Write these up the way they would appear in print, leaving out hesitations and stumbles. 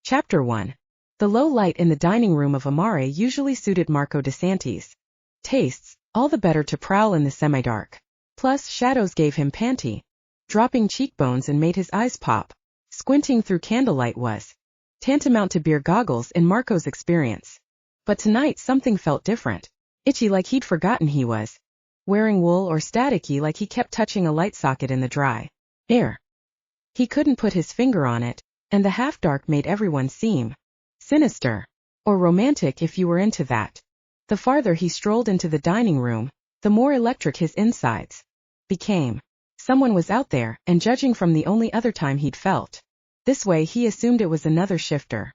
Chapter 1. The low light in the dining room of Amare usually suited Marco DiSanti's tastes, all the better to prowl in the semi-dark. Plus, shadows gave him panty dropping cheekbones and made his eyes pop. Squinting through candlelight was tantamount to beer goggles in Marco's experience. But tonight something felt different. Itchy like he'd forgotten he was wearing wool, or staticky like he kept touching a light socket in the dry air. He couldn't put his finger on it, and the half-dark made everyone seem sinister, or romantic if you were into that. The farther he strolled into the dining room, the more electric his insides became. Someone was out there, and judging from the only other time he'd felt this way, he assumed it was another shifter.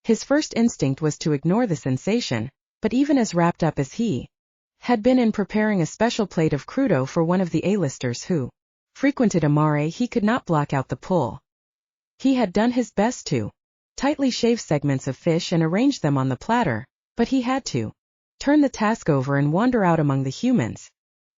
His first instinct was to ignore the sensation, but even as wrapped up as he had been in preparing a special plate of crudo for one of the A-listers who frequented Amare, he could not block out the pull. He had done his best to tightly shave segments of fish and arrange them on the platter, but he had to turn the task over and wander out among the humans.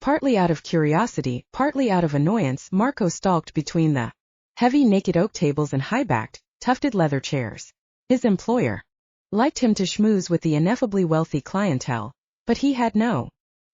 Partly out of curiosity, partly out of annoyance, Marco stalked between the heavy naked oak tables and high-backed, tufted leather chairs. His employer liked him to schmooze with the ineffably wealthy clientele, but he had no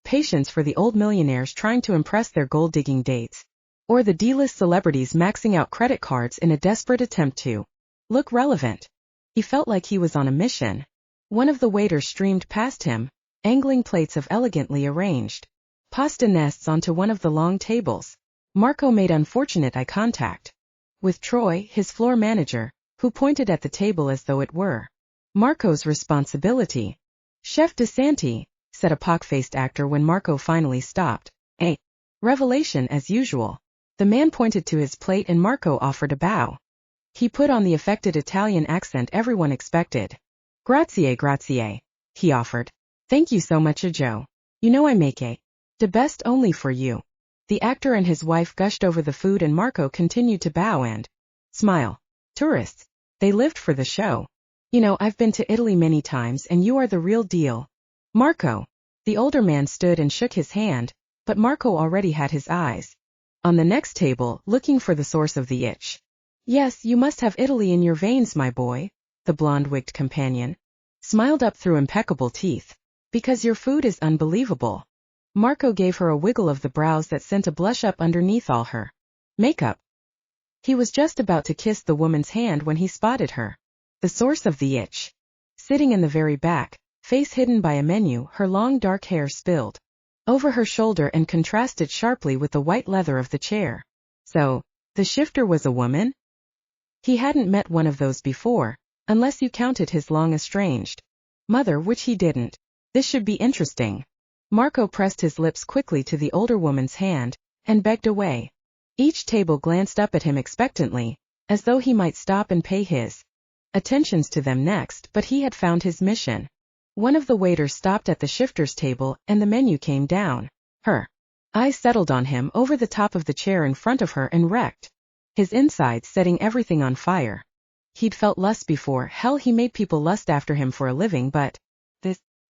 patience for the old millionaires trying to impress their gold-digging dates, or the D-list celebrities maxing out credit cards in a desperate attempt to look relevant. He felt like he was on a mission. One of the waiters streamed past him, angling plates of elegantly arranged pasta nests onto one of the long tables. Marco made unfortunate eye contact with Troy, his floor manager, who pointed at the table as though it were Marco's responsibility. Chef DiSanti, said a pock-faced actor when Marco finally stopped. A revelation as usual. The man pointed to his plate and Marco offered a bow. He put on the affected Italian accent everyone expected. Grazie, grazie, he offered. Thank you so much, Joe. You know I make the best only for you. The actor and his wife gushed over the food and Marco continued to bow and smile. Tourists. They lived for the show. You know, I've been to Italy many times and you are the real deal. Marco. The older man stood and shook his hand, but Marco already had his eyes on the next table, looking for the source of the itch. Yes, you must have Italy in your veins, my boy, the blonde-wigged companion smiled up through impeccable teeth. Because your food is unbelievable. Marco gave her a wiggle of the brows that sent a blush up underneath all her makeup. He was just about to kiss the woman's hand when he spotted her. The source of the itch. Sitting in the very back, face hidden by a menu, her long dark hair spilled over her shoulder and contrasted sharply with the white leather of the chair. So, the shifter was a woman? He hadn't met one of those before, unless you counted his long-estranged mother, which he didn't. This should be interesting. Marco pressed his lips quickly to the older woman's hand, and begged away. Each table glanced up at him expectantly, as though he might stop and pay his attentions to them next, but he had found his mission. One of the waiters stopped at the shifter's table, and the menu came down. Her eyes settled on him over the top of the chair in front of her and wrecked his insides, setting everything on fire. He'd felt lust before, hell, he made people lust after him for a living, but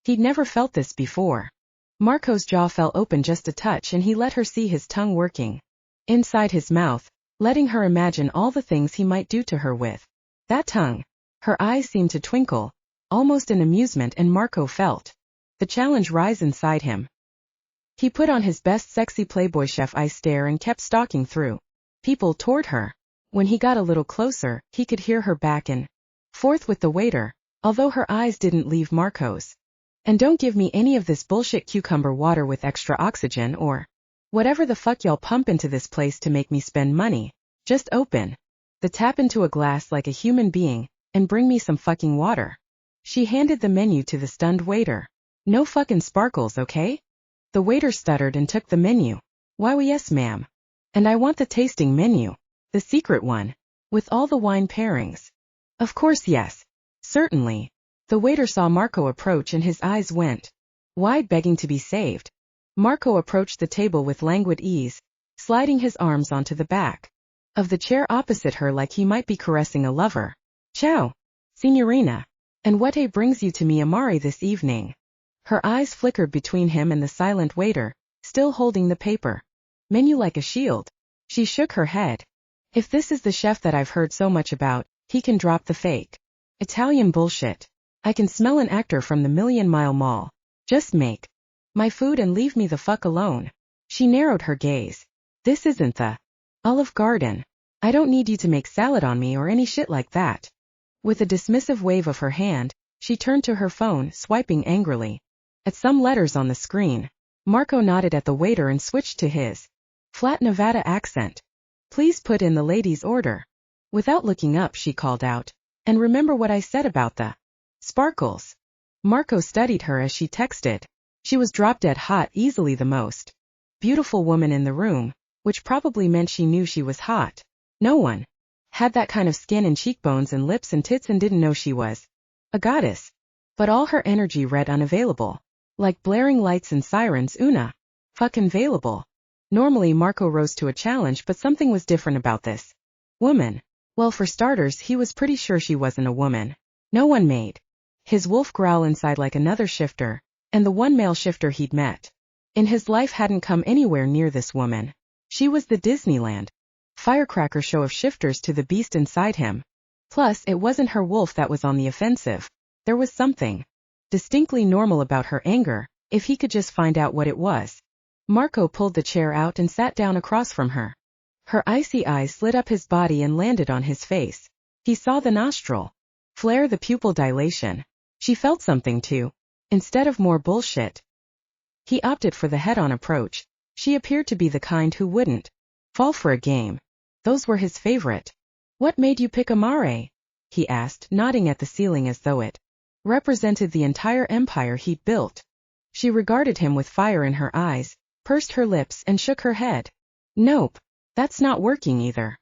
he'd never felt this before. Marco's jaw fell open just a touch and he let her see his tongue working inside his mouth, letting her imagine all the things he might do to her with that tongue. Her eyes seemed to twinkle, almost in amusement, and Marco felt the challenge rise inside him. He put on his best sexy Playboy chef eye stare and kept stalking through people toward her. When he got a little closer, he could hear her back and forth with the waiter, although her eyes didn't leave Marco's. And don't give me any of this bullshit cucumber water with extra oxygen or whatever the fuck y'all pump into this place to make me spend money. Just open the tap into a glass like a human being, and bring me some fucking water. She handed the menu to the stunned waiter. No fucking sparkles, okay? The waiter stuttered and took the menu. Why, yes ma'am. And I want the tasting menu. The secret one. With all the wine pairings. Of course, yes. Certainly. The waiter saw Marco approach and his eyes went wide, begging to be saved. Marco approached the table with languid ease, sliding his arms onto the back of the chair opposite her like he might be caressing a lover. Ciao, signorina. And what brings you to me, Amare, this evening? Her eyes flickered between him and the silent waiter, still holding the paper menu like a shield. She shook her head. If this is the chef that I've heard so much about, he can drop the fake Italian bullshit. I can smell an actor from the Million Mile Mall. Just make my food and leave me the fuck alone. She narrowed her gaze. This isn't the Olive Garden. I don't need you to make salad on me or any shit like that. With a dismissive wave of her hand, she turned to her phone, swiping angrily at some letters on the screen. Marco nodded at the waiter and switched to his flat Nevada accent. Please put in the lady's order. Without looking up, she called out, and remember what I said about the sparkles. Marco studied her as she texted. She was drop-dead hot, easily the most beautiful woman in the room, which probably meant she knew she was hot. No one had that kind of skin and cheekbones and lips and tits and didn't know she was a goddess. But all her energy read unavailable. Like blaring lights and sirens, una fucking available. Normally Marco rose to a challenge, but something was different about this woman. Well, for starters, he was pretty sure she wasn't a woman. No one made his wolf growl inside like another shifter, and the one male shifter he'd met in his life hadn't come anywhere near this woman. She was the Disneyland firecracker show of shifters to the beast inside him. Plus, it wasn't her wolf that was on the offensive. There was something distinctly normal about her anger, if he could just find out what it was. Marco pulled the chair out and sat down across from her. Her icy eyes slid up his body and landed on his face. He saw the nostril flare, the pupil dilation. She felt something too. Instead of more bullshit, he opted for the head-on approach. She appeared to be the kind who wouldn't fall for a game. Those were his favorite. What made you pick Amare? He asked, nodding at the ceiling as though it represented the entire empire he'd built. She regarded him with fire in her eyes, pursed her lips and shook her head. Nope, that's not working either.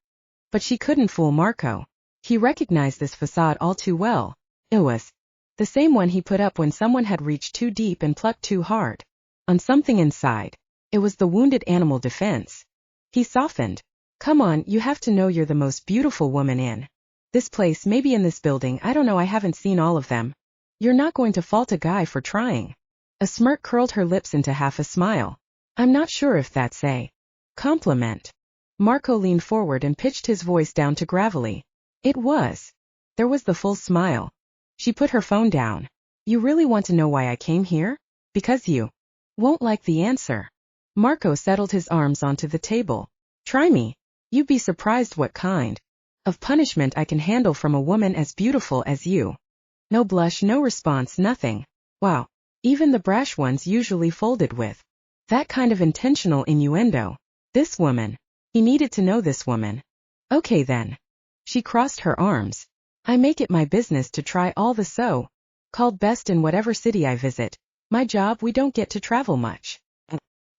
But she couldn't fool Marco. He recognized this facade all too well. It was the same one he put up when someone had reached too deep and plucked too hard on something inside. It was the wounded animal defense. He softened. Come on, you have to know you're the most beautiful woman in this place, maybe in this building, I don't know, I haven't seen all of them. You're not going to fault a guy for trying. A smirk curled her lips into half a smile. I'm not sure if that's a compliment. Marco leaned forward and pitched his voice down to gravelly. It was. There was the full smile. She put her phone down. You really want to know why I came here? Because you won't like the answer. Marco settled his arms onto the table. Try me. You'd be surprised what kind of punishment I can handle from a woman as beautiful as you. No blush, no response, nothing. Wow. Even the brash ones usually folded with that kind of intentional innuendo. This woman. He needed to know this woman. Okay then. She crossed her arms. I make it my business to try all the so-called best in whatever city I visit. My job, we don't get to travel much.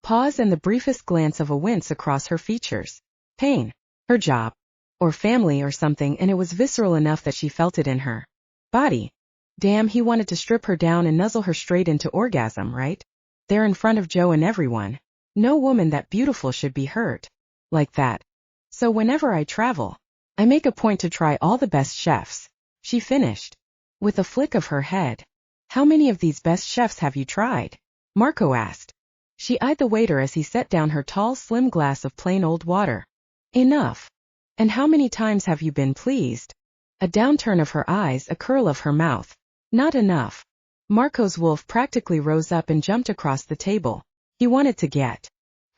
Pause and the briefest glance of a wince across her features. Pain. Her job. Or family or something, and it was visceral enough that she felt it in her body. Damn, he wanted to strip her down and nuzzle her straight into orgasm, right? There in front of Joe and everyone. No woman that beautiful should be hurt like that. So whenever I travel, I make a point to try all the best chefs. She finished with a flick of her head. How many of these best chefs have you tried? Marco asked. She eyed the waiter as he set down her tall, slim glass of plain old water. Enough. And how many times have you been pleased? A downturn of her eyes, a curl of her mouth. Not enough. Marco's wolf practically rose up and jumped across the table. He wanted to get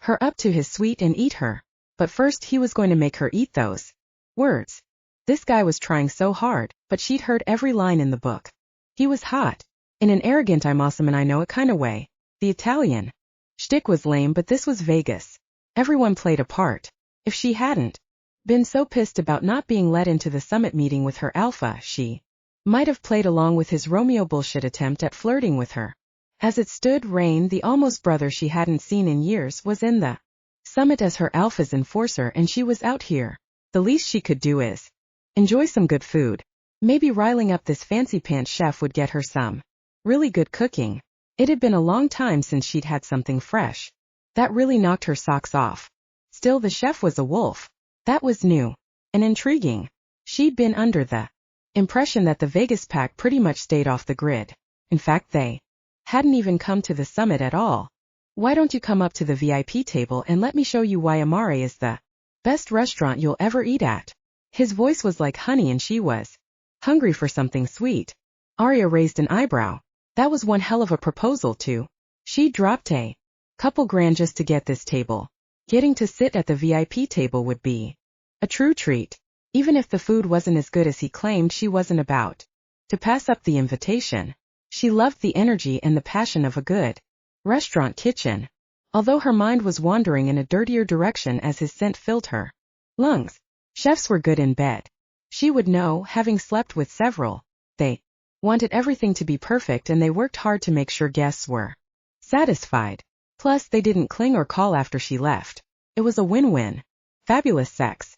her up to his suite and eat her. But first he was going to make her eat those words. This guy was trying so hard, but she'd heard every line in the book. He was hot. In an arrogant I'm awesome and I know it kind of way. The Italian shtick was lame, but this was Vegas. Everyone played a part. If she hadn't been so pissed about not being let into the summit meeting with her alpha, she might have played along with his Romeo bullshit attempt at flirting with her. As it stood, Rain, the almost brother she hadn't seen in years, was in the summit as her alpha's enforcer, and she was out here. The least she could do is enjoy some good food. Maybe riling up this fancy pants chef would get her some really good cooking. It had been a long time since she'd had something fresh. That really knocked her socks off. Still, the chef was a wolf. That was new and intriguing. She'd been under the impression that the Vegas pack pretty much stayed off the grid. In fact, they hadn't even come to the summit at all. Why don't you come up to the VIP table and let me show you why Amare is the best restaurant you'll ever eat at? His voice was like honey and she was Hungry for something sweet? Arya raised an eyebrow. That was one hell of a proposal too. She dropped a couple grand just to get this table. Getting to sit at the VIP table would be a true treat. Even if the food wasn't as good as he claimed, she wasn't about to pass up the invitation. She loved the energy and the passion of a good restaurant kitchen, although her mind was wandering in a dirtier direction as his scent filled her lungs. Chefs were good in bed. She would know, having slept with several. They wanted everything to be perfect and they worked hard to make sure guests were satisfied. Plus, they didn't cling or call after she left. It was a win-win. Fabulous sex.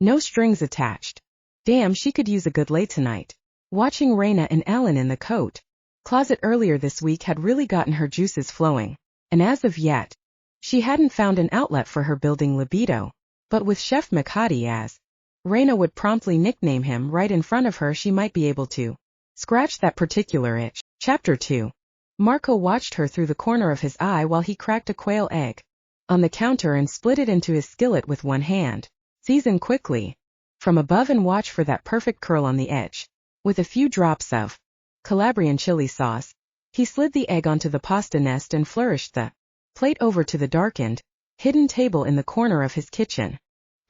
No strings attached. Damn, she could use a good lay tonight. Watching Raina and Alan in the coat closet earlier this week had really gotten her juices flowing, and as of yet, she hadn't found an outlet for her building libido. But with Chef Makati, as Raina would promptly nickname him, right in front of her, she might be able to scratch that particular itch. Chapter 2. Marco watched her through the corner of his eye while he cracked a quail egg on the counter and split it into his skillet with one hand. Season quickly from above and watch for that perfect curl on the edge. With a few drops of Calabrian chili sauce, he slid the egg onto the pasta nest and flourished the plate over to the darkened, hidden table in the corner of his kitchen.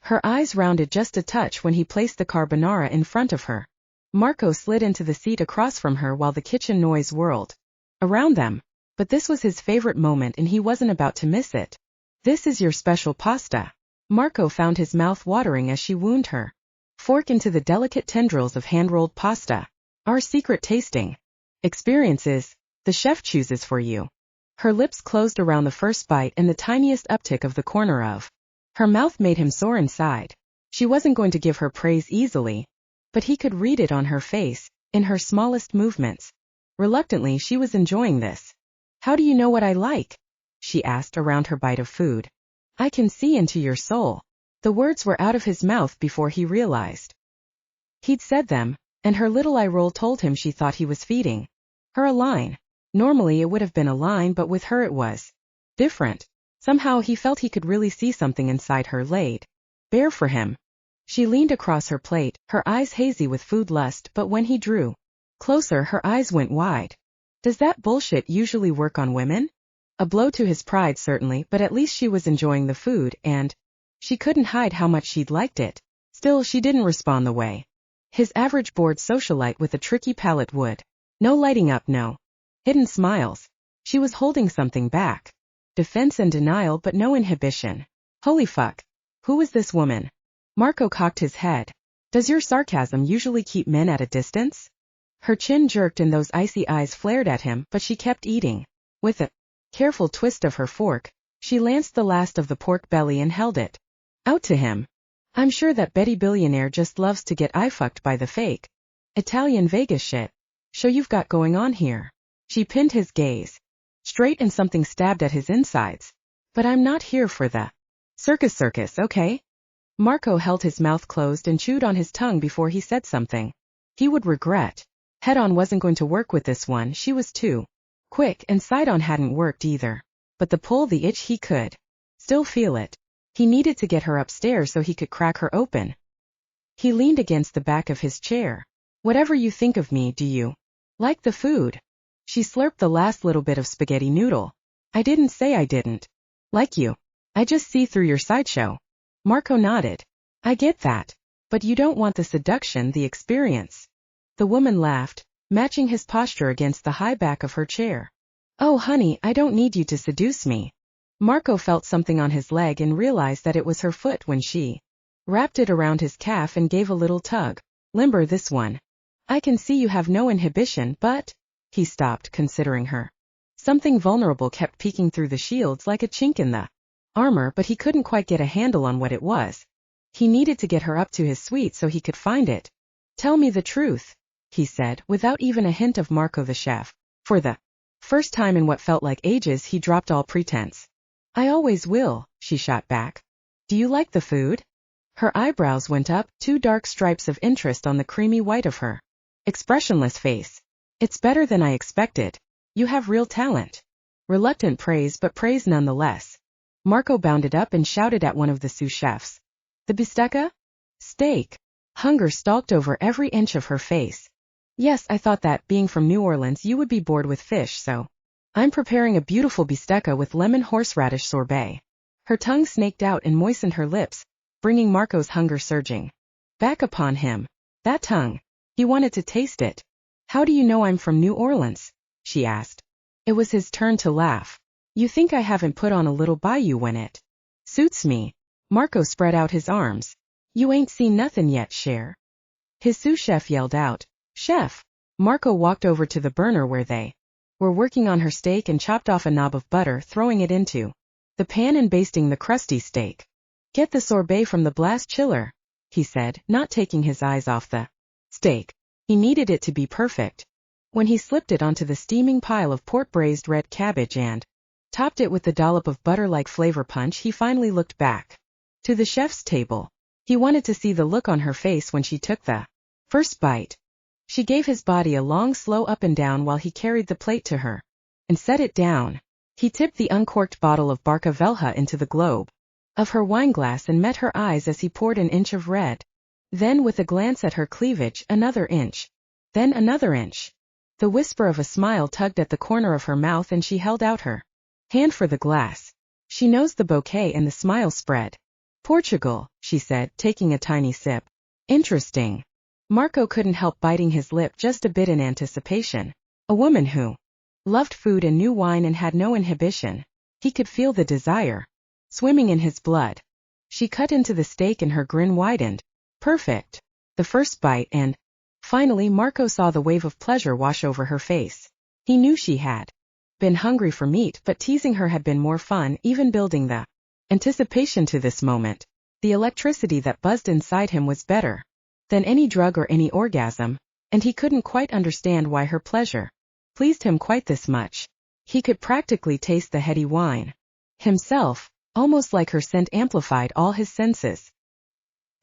Her eyes rounded just a touch when he placed the carbonara in front of her. Marco slid into the seat across from her while the kitchen noise whirled around them. But this was his favorite moment and he wasn't about to miss it. This is your special pasta. Marco found his mouth watering as she wound her fork into the delicate tendrils of hand-rolled pasta. Our secret tasting experiences, the chef chooses for you. Her lips closed around the first bite and the tiniest uptick of the corner of her mouth made him sore inside. She wasn't going to give her praise easily, but he could read it on her face, in her smallest movements. Reluctantly, she was enjoying this. How do you know what I like? She asked around her bite of food. I can see into your soul. The words were out of his mouth before he realized he'd said them, and her little eye roll told him she thought he was feeding her a line. Normally it would have been a line, but with her it was different. Somehow he felt he could really see something inside her laid bare for him. She leaned across her plate, her eyes hazy with food lust, but when he drew closer her eyes went wide. Does that bullshit usually work on women? A blow to his pride certainly, but at least she was enjoying the food, and she couldn't hide how much she'd liked it. Still, she didn't respond the way his average bored socialite with a tricky palate would. No lighting up, no hidden smiles. She was holding something back. Defense and denial, but no inhibition. Holy fuck. Who was this woman? Marco cocked his head. Does your sarcasm usually keep men at a distance? Her chin jerked and those icy eyes flared at him, but she kept eating. With a careful twist of her fork, she lanced the last of the pork belly and held it out to him. I'm sure that Betty Billionaire just loves to get eye-fucked by the fake Italian Vegas shit show you've got going on here. She pinned his gaze straight and something stabbed at his insides. But I'm not here for the circus, okay? Marco held his mouth closed and chewed on his tongue before he said something he would regret. Head-on wasn't going to work with this one, she was too quick, and side-on hadn't worked either. But the pull, the itch, he could still feel it. He needed to get her upstairs so he could crack her open. He leaned against the back of his chair. Whatever you think of me, do you like the food? She slurped the last little bit of spaghetti noodle. I didn't say I didn't like you. I just see through your sideshow. Marco nodded. I get that. But you don't want the seduction, the experience. The woman laughed, matching his posture against the high back of her chair. Oh honey, I don't need you to seduce me. Marco felt something on his leg and realized that it was her foot when she wrapped it around his calf and gave a little tug. Limber this one. I can see you have no inhibition, but... He stopped, considering her. Something vulnerable kept peeking through the shields like a chink in the armor, but he couldn't quite get a handle on what it was. He needed to get her up to his suite so he could find it. Tell me the truth, he said, without even a hint of Marco the chef. For the first time in what felt like ages, he dropped all pretense. I always will, she shot back. Do you like the food? Her eyebrows went up, two dark stripes of interest on the creamy white of her expressionless face. It's better than I expected. You have real talent. Reluctant praise, but praise nonetheless. Marco bounded up and shouted at one of the sous chefs. The bistecca? Steak. Hunger stalked over every inch of her face. Yes, I thought that, being from New Orleans, you would be bored with fish, so I'm preparing a beautiful bistecca with lemon horseradish sorbet. Her tongue snaked out and moistened her lips, bringing Marco's hunger surging back upon him. That tongue. He wanted to taste it. How do you know I'm from New Orleans? She asked. It was his turn to laugh. You think I haven't put on a little bayou when it suits me? Marco spread out his arms. You ain't seen nothing yet, Cher. His sous chef yelled out. Chef! Marco walked over to the burner where they were working on her steak and chopped off a knob of butter, throwing it into the pan and basting the crusty steak. Get the sorbet from the blast chiller, he said, not taking his eyes off the steak. He needed it to be perfect. When he slipped it onto the steaming pile of port-braised red cabbage and topped it with the dollop of butter-like flavor punch, he finally looked back to the chef's table. He wanted to see the look on her face when she took the first bite. She gave his body a long, slow up and down while he carried the plate to her and set it down. He tipped the uncorked bottle of Barca Velha into the globe of her wineglass and met her eyes as he poured an inch of red. Then, with a glance at her cleavage, another inch. Then another inch. The whisper of a smile tugged at the corner of her mouth and she held out her hand for the glass. She nosed the bouquet and the smile spread. Portugal, she said, taking a tiny sip. Interesting. Marco couldn't help biting his lip just a bit in anticipation. A woman who loved food and knew wine and had no inhibition. He could feel the desire swimming in his blood. She cut into the steak and her grin widened. Perfect. The first bite and, finally, Marco saw the wave of pleasure wash over her face. He knew she had been hungry for meat, but teasing her had been more fun, even building the anticipation to this moment. The electricity that buzzed inside him was better than any drug or any orgasm, and he couldn't quite understand why her pleasure pleased him quite this much. He could practically taste the heady wine himself, almost like her scent amplified all his senses.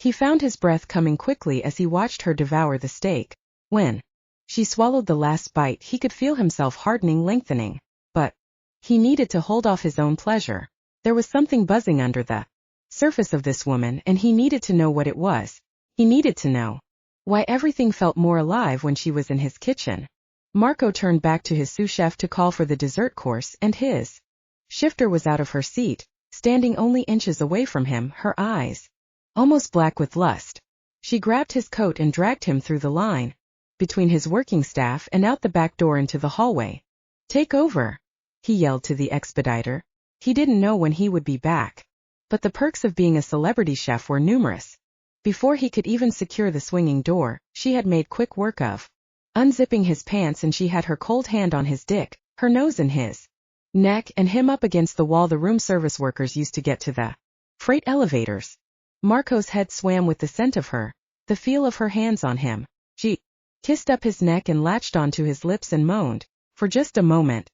He found his breath coming quickly as he watched her devour the steak. When she swallowed the last bite, he could feel himself hardening, lengthening. But he needed to hold off his own pleasure. There was something buzzing under the surface of this woman, and he needed to know what it was. He needed to know why everything felt more alive when she was in his kitchen. Marco turned back to his sous chef to call for the dessert course, and his shifter was out of her seat, standing only inches away from him, her eyes almost black with lust. She grabbed his coat and dragged him through the line between his working staff and out the back door into the hallway. Take over, he yelled to the expediter. He didn't know when he would be back, but the perks of being a celebrity chef were numerous. Before he could even secure the swinging door, she had made quick work of unzipping his pants, and she had her cold hand on his dick, her nose in his neck, and him up against the wall the room service workers used to get to the freight elevators. Marco's head swam with the scent of her, the feel of her hands on him. She kissed up his neck and latched onto his lips and moaned. For just a moment,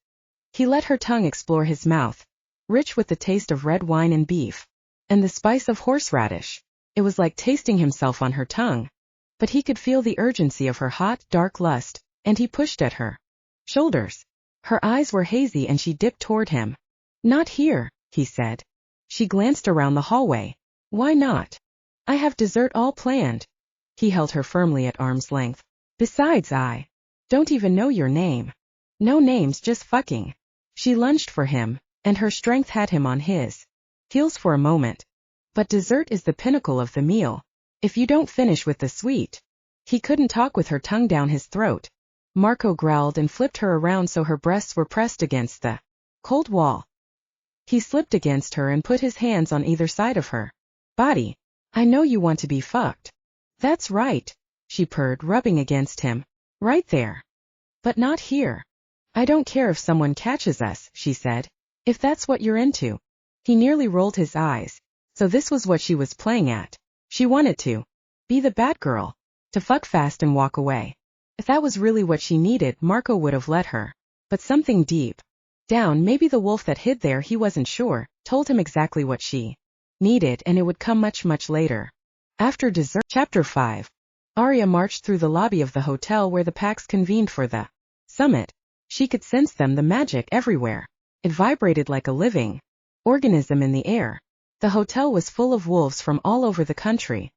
he let her tongue explore his mouth, rich with the taste of red wine and beef, and the spice of horseradish. It was like tasting himself on her tongue. But he could feel the urgency of her hot, dark lust, and he pushed at her shoulders. Her eyes were hazy and she dipped toward him. Not here, he said. She glanced around the hallway. Why not? I have dessert all planned. He held her firmly at arm's length. Besides, I don't even know your name. No names, just fucking. She lunged for him, and her strength had him on his heels for a moment. But dessert is the pinnacle of the meal. If you don't finish with the sweet. He couldn't talk with her tongue down his throat. Marco growled and flipped her around so her breasts were pressed against the cold wall. He slipped against her and put his hands on either side of her body. I know you want to be fucked. That's right, she purred, rubbing against him. Right there. But not here. I don't care if someone catches us, she said. If that's what you're into. He nearly rolled his eyes. So this was what she was playing at. She wanted to be the bad girl, to fuck fast and walk away. If that was really what she needed, Marco would have let her. But something deep down, maybe the wolf that hid there, he wasn't sure, told him exactly what she needed, and it would come much, much later. After dessert. Chapter 5. Arya marched through the lobby of the hotel where the packs convened for the summit. She could sense them, the magic everywhere. It vibrated like a living organism in the air. The hotel was full of wolves from all over the country.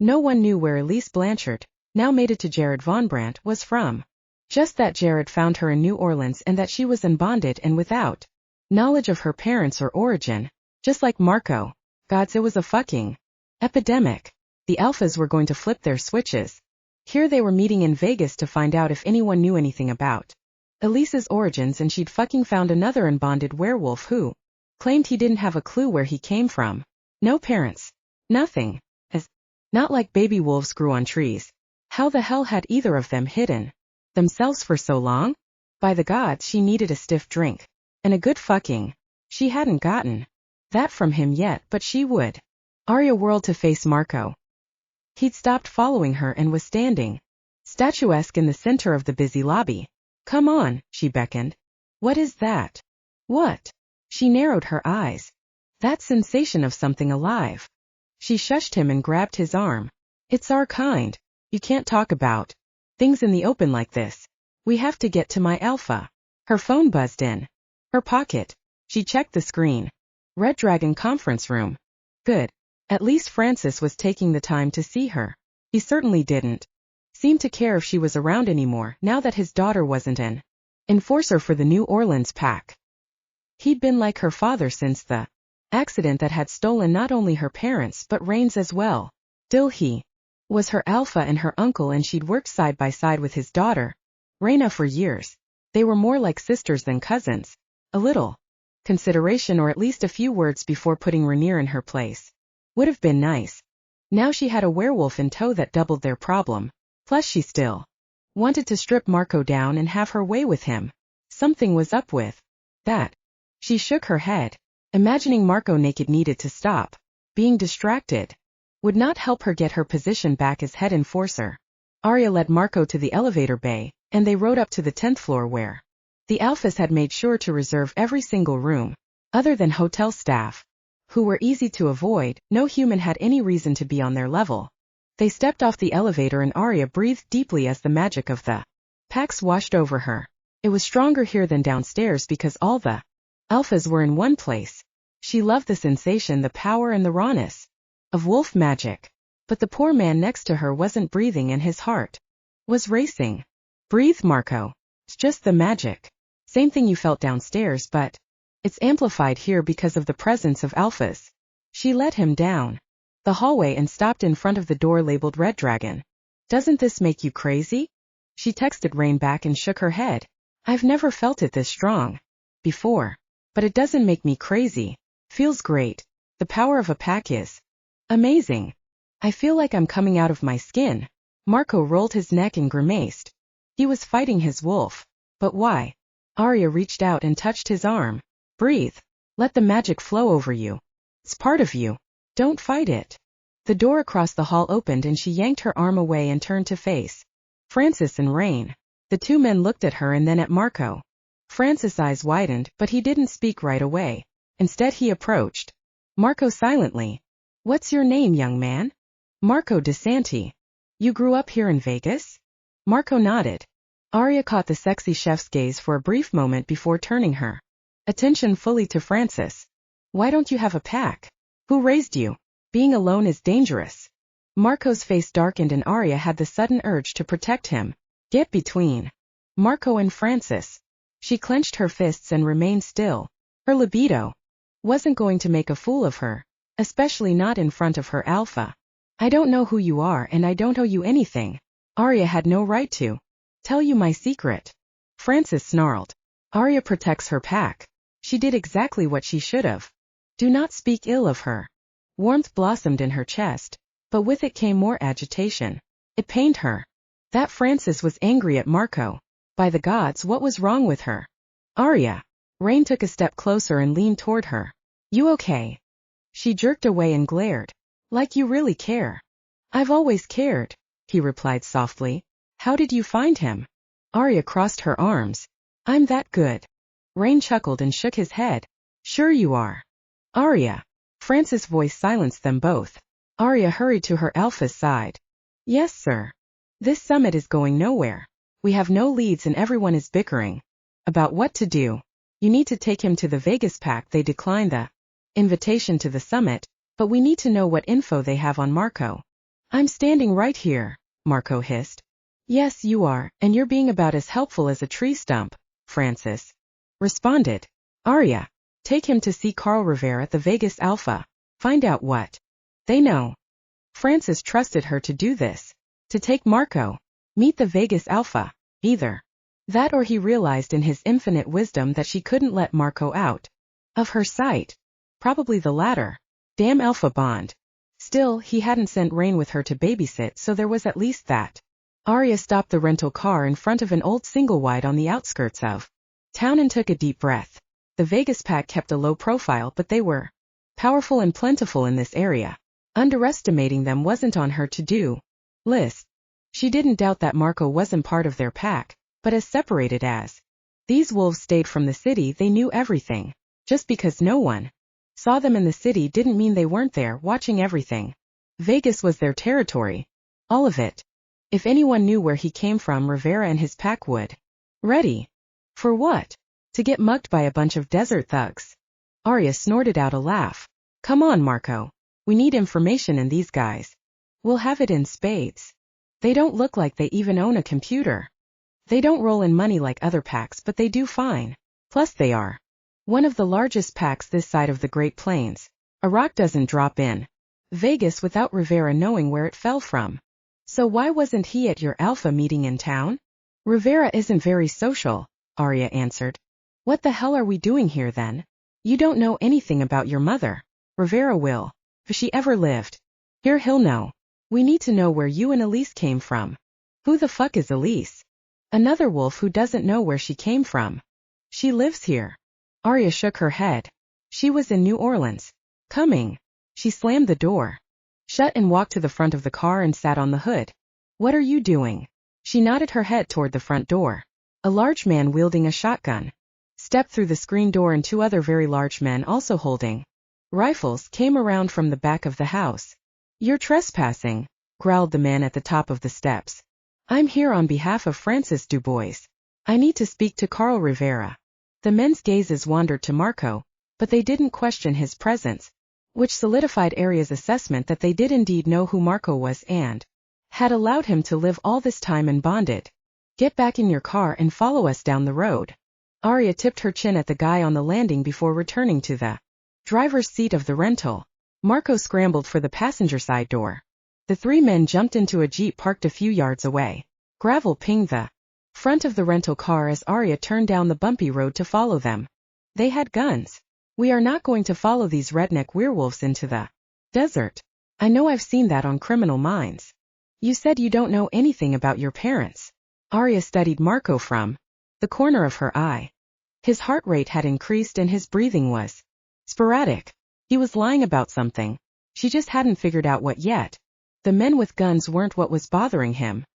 No one knew where Elise Blanchard, now mated to Jared Von Brandt, was from. Just that Jared found her in New Orleans and that she was unbonded and without knowledge of her parents or origin. Just like Marco. Gods, it was a fucking epidemic. The alphas were going to flip their switches. Here they were meeting in Vegas to find out if anyone knew anything about Elise's origins, and she'd fucking found another unbonded werewolf who claimed he didn't have a clue where he came from. No parents. Nothing. Not like baby wolves grew on trees. How the hell had either of them hidden themselves for so long? By the gods, she needed a stiff drink. And a good fucking. She hadn't gotten that from him yet, but she would. Arya whirled to face Marco. He'd stopped following her and was standing statuesque in the center of the busy lobby. Come on, she beckoned. What is that? What? She narrowed her eyes. That sensation of something alive. She shushed him and grabbed his arm. It's our kind. You can't talk about things in the open like this. We have to get to my alpha. Her phone buzzed in her pocket. She checked the screen. Red Dragon conference room. Good. At least Francis was taking the time to see her. He certainly didn't seem to care if she was around anymore now that his daughter wasn't an enforcer for the New Orleans pack. He'd been like her father since the accident that had stolen not only her parents but Rain's as well. Still, he was her alpha and her uncle, and she'd worked side by side with his daughter, Raina, for years. They were more like sisters than cousins. A little consideration, or at least a few words before putting Rainier in her place, would have been nice. Now she had a werewolf in tow that doubled their problem. Plus she still wanted to strip Marco down and have her way with him. Something was up with that. She shook her head. Imagining Marco naked needed to stop. Being distracted would not help her get her position back as head enforcer. Arya led Marco to the elevator bay, and they rode up to the 10th floor where the alphas had made sure to reserve every single room. Other than hotel staff, who were easy to avoid, no human had any reason to be on their level. They stepped off the elevator and Arya breathed deeply as the magic of the packs washed over her. It was stronger here than downstairs because all the alphas were in one place. She loved the sensation, the power, and the rawness of wolf magic. But the poor man next to her wasn't breathing and his heart was racing. Breathe, Marco. It's just the magic. Same thing you felt downstairs, but it's amplified here because of the presence of alphas. She led him down the hallway and stopped in front of the door labeled Red Dragon. Doesn't this make you crazy? She texted Rain back and shook her head. I've never felt it this strong before. But it doesn't make me crazy. Feels great. The power of a pack is amazing. I feel like I'm coming out of my skin. Marco rolled his neck and grimaced. He was fighting his wolf. But why? Arya reached out and touched his arm. Breathe. Let the magic flow over you. It's part of you. Don't fight it. The door across the hall opened and she yanked her arm away and turned to face Francis and Rain. The two men looked at her and then at Marco. Francis' eyes widened, but he didn't speak right away. Instead he approached Marco silently. What's your name, young man? Marco DiSanti. You grew up here in Vegas? Marco nodded. Arya caught the sexy chef's gaze for a brief moment before turning her attention fully to Francis. Why don't you have a pack? Who raised you? Being alone is dangerous. Marco's face darkened and Arya had the sudden urge to protect him. Get between Marco and Francis. She clenched her fists and remained still. Her libido wasn't going to make a fool of her, especially not in front of her alpha. I don't know who you are and I don't owe you anything. Arya had no right to tell you my secret. Francis snarled. Arya protects her pack. She did exactly what she should have. Do not speak ill of her. Warmth blossomed in her chest, but with it came more agitation. It pained her that Francis was angry at Marco. By the gods, what was wrong with her? Arya. Rain took a step closer and leaned toward her. You okay? She jerked away and glared. Like you really care. I've always cared, he replied softly. How did you find him? Arya crossed her arms. I'm that good. Rain chuckled and shook his head. Sure you are. Arya. Francis' voice silenced them both. Arya hurried to her alpha's side. Yes, sir. This summit is going nowhere. We have no leads and everyone is bickering about what to do. You need to take him to the Vegas pack. They declined the invitation to the summit, but we need to know what info they have on Marco. I'm standing right here, Marco hissed. Yes, you are, and you're being about as helpful as a tree stump, Francis responded. Arya, take him to see Carl Rivera at the Vegas Alpha. Find out what they know. Francis trusted her to do this. To take Marco. Meet the Vegas Alpha. Either that or he realized in his infinite wisdom that she couldn't let Marco out of her sight. Probably the latter. Damn Alpha Bond. Still, he hadn't sent Rain with her to babysit, so there was at least that. Arya stopped the rental car in front of an old single-wide on the outskirts of town and took a deep breath. The Vegas pack kept a low profile, but they were powerful and plentiful in this area. Underestimating them wasn't on her to-do list. She didn't doubt that Marco wasn't part of their pack, but as separated as these wolves stayed from the city, they knew everything. Just because no one saw them in the city didn't mean they weren't there watching everything. Vegas was their territory. All of it. If anyone knew where he came from, Rivera and his pack would. Ready. For what? To get mugged by a bunch of desert thugs. Arya snorted out a laugh. Come on, Marco. We need information in these guys. We'll have it in spades. They don't look like they even own a computer. They don't roll in money like other packs, but they do fine. Plus they are one of the largest packs this side of the Great Plains. A rock doesn't drop in Vegas without Rivera knowing where it fell from. So why wasn't he at your alpha meeting in town? Rivera isn't very social, Arya answered. What the hell are we doing here then? You don't know anything about your mother. Rivera will. If she ever lived here, he'll know. We need to know where you and Elise came from. Who the fuck is Elise? Another wolf who doesn't know where she came from. She lives here. Arya shook her head. She was in New Orleans. Coming. She slammed the door shut and walked to the front of the car and sat on the hood. What are you doing? She nodded her head toward the front door. A large man wielding a shotgun stepped through the screen door, and two other very large men also holding rifles came around from the back of the house. You're trespassing, growled the man at the top of the steps. I'm here on behalf of Francis Dubois. I need to speak to Carl Rivera. The men's gazes wandered to Marco, but they didn't question his presence, which solidified Arya's assessment that they did indeed know who Marco was and had allowed him to live all this time in bonded. Get back in your car and follow us down the road. Arya tipped her chin at the guy on the landing before returning to the driver's seat of the rental. Marco scrambled for the passenger side door. The three men jumped into a jeep parked a few yards away. Gravel pinged the front of the rental car as Arya turned down the bumpy road to follow them. They had guns. We are not going to follow these redneck werewolves into the desert. I know, I've seen that on Criminal Minds. You said you don't know anything about your parents. Arya studied Marco from the corner of her eye. His heart rate had increased and his breathing was sporadic. He was lying about something. She just hadn't figured out what yet. The men with guns weren't what was bothering him.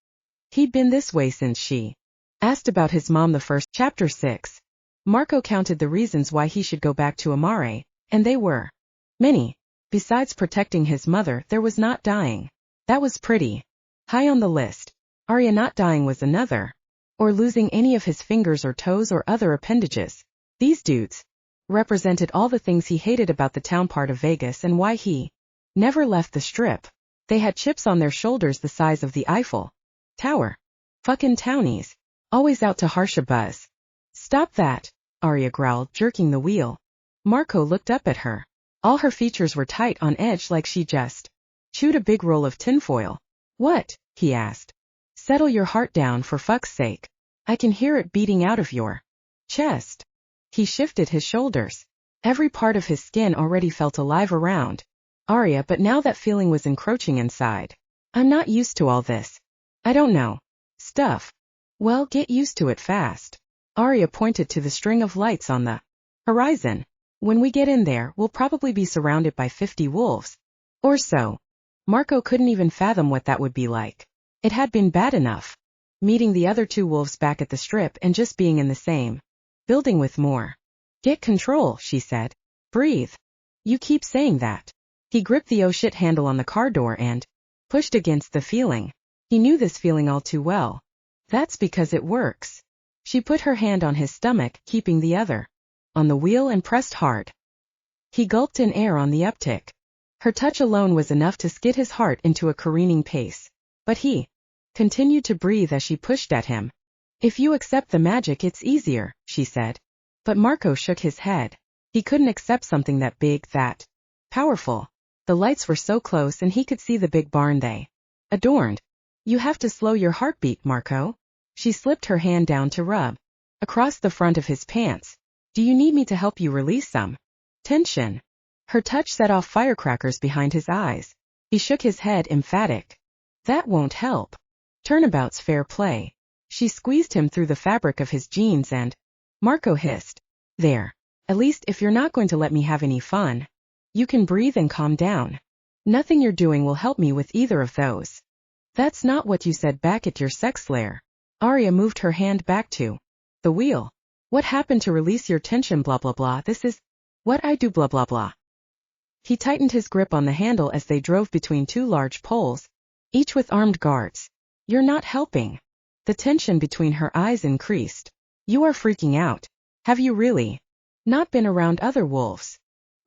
He'd been this way since she asked about his mom the first. Chapter 6. Marco counted the reasons why he should go back to Amare, and they were many. Besides protecting his mother, there was not dying. That was pretty high on the list. Arya not dying was another. Or losing any of his fingers or toes or other appendages. These dudes represented all the things he hated about the town part of Vegas and why he never left the Strip. They had chips on their shoulders the size of the Eiffel Tower. Fucking townies. Always out to harsh a buzz. Stop that, Arya growled, jerking the wheel. Marco looked up at her. All her features were tight on edge like she just chewed a big roll of tinfoil. What? He asked. Settle your heart down, for fuck's sake. I can hear it beating out of your chest. He shifted his shoulders. Every part of his skin already felt alive around Arya, but now that feeling was encroaching inside. I'm not used to all this. I don't know stuff. Well, get used to it fast. Arya pointed to the string of lights on the horizon. When we get in there, we'll probably be surrounded by 50 wolves. Or so. Marco couldn't even fathom what that would be like. It had been bad enough meeting the other two wolves back at the Strip and just being in the same building with more. Get control, she said. Breathe. You keep saying that. He gripped the oh shit handle on the car door and pushed against the feeling. He knew this feeling all too well. That's because it works. She put her hand on his stomach, keeping the other on the wheel, and pressed hard. He gulped in air on the uptick. Her touch alone was enough to skid his heart into a careening pace. But he continued to breathe as she pushed at him. If you accept the magic, it's easier, she said. But Marco shook his head. He couldn't accept something that big, that powerful. The lights were so close and he could see the big barn they adorned. You have to slow your heartbeat, Marco. She slipped her hand down to rub across the front of his pants. Do you need me to help you release some tension? Her touch set off firecrackers behind his eyes. He shook his head, emphatic. That won't help. Turnabout's fair play. She squeezed him through the fabric of his jeans and Marco hissed. There. At least if you're not going to let me have any fun, you can breathe and calm down. Nothing you're doing will help me with either of those. That's not what you said back at your sex lair. Arya moved her hand back to the wheel. What happened to release your tension, blah blah blah. This is what I do, blah blah blah. He tightened his grip on the handle as they drove between two large poles, each with armed guards. You're not helping. The tension between her eyes increased. You are freaking out. Have you really not been around other wolves?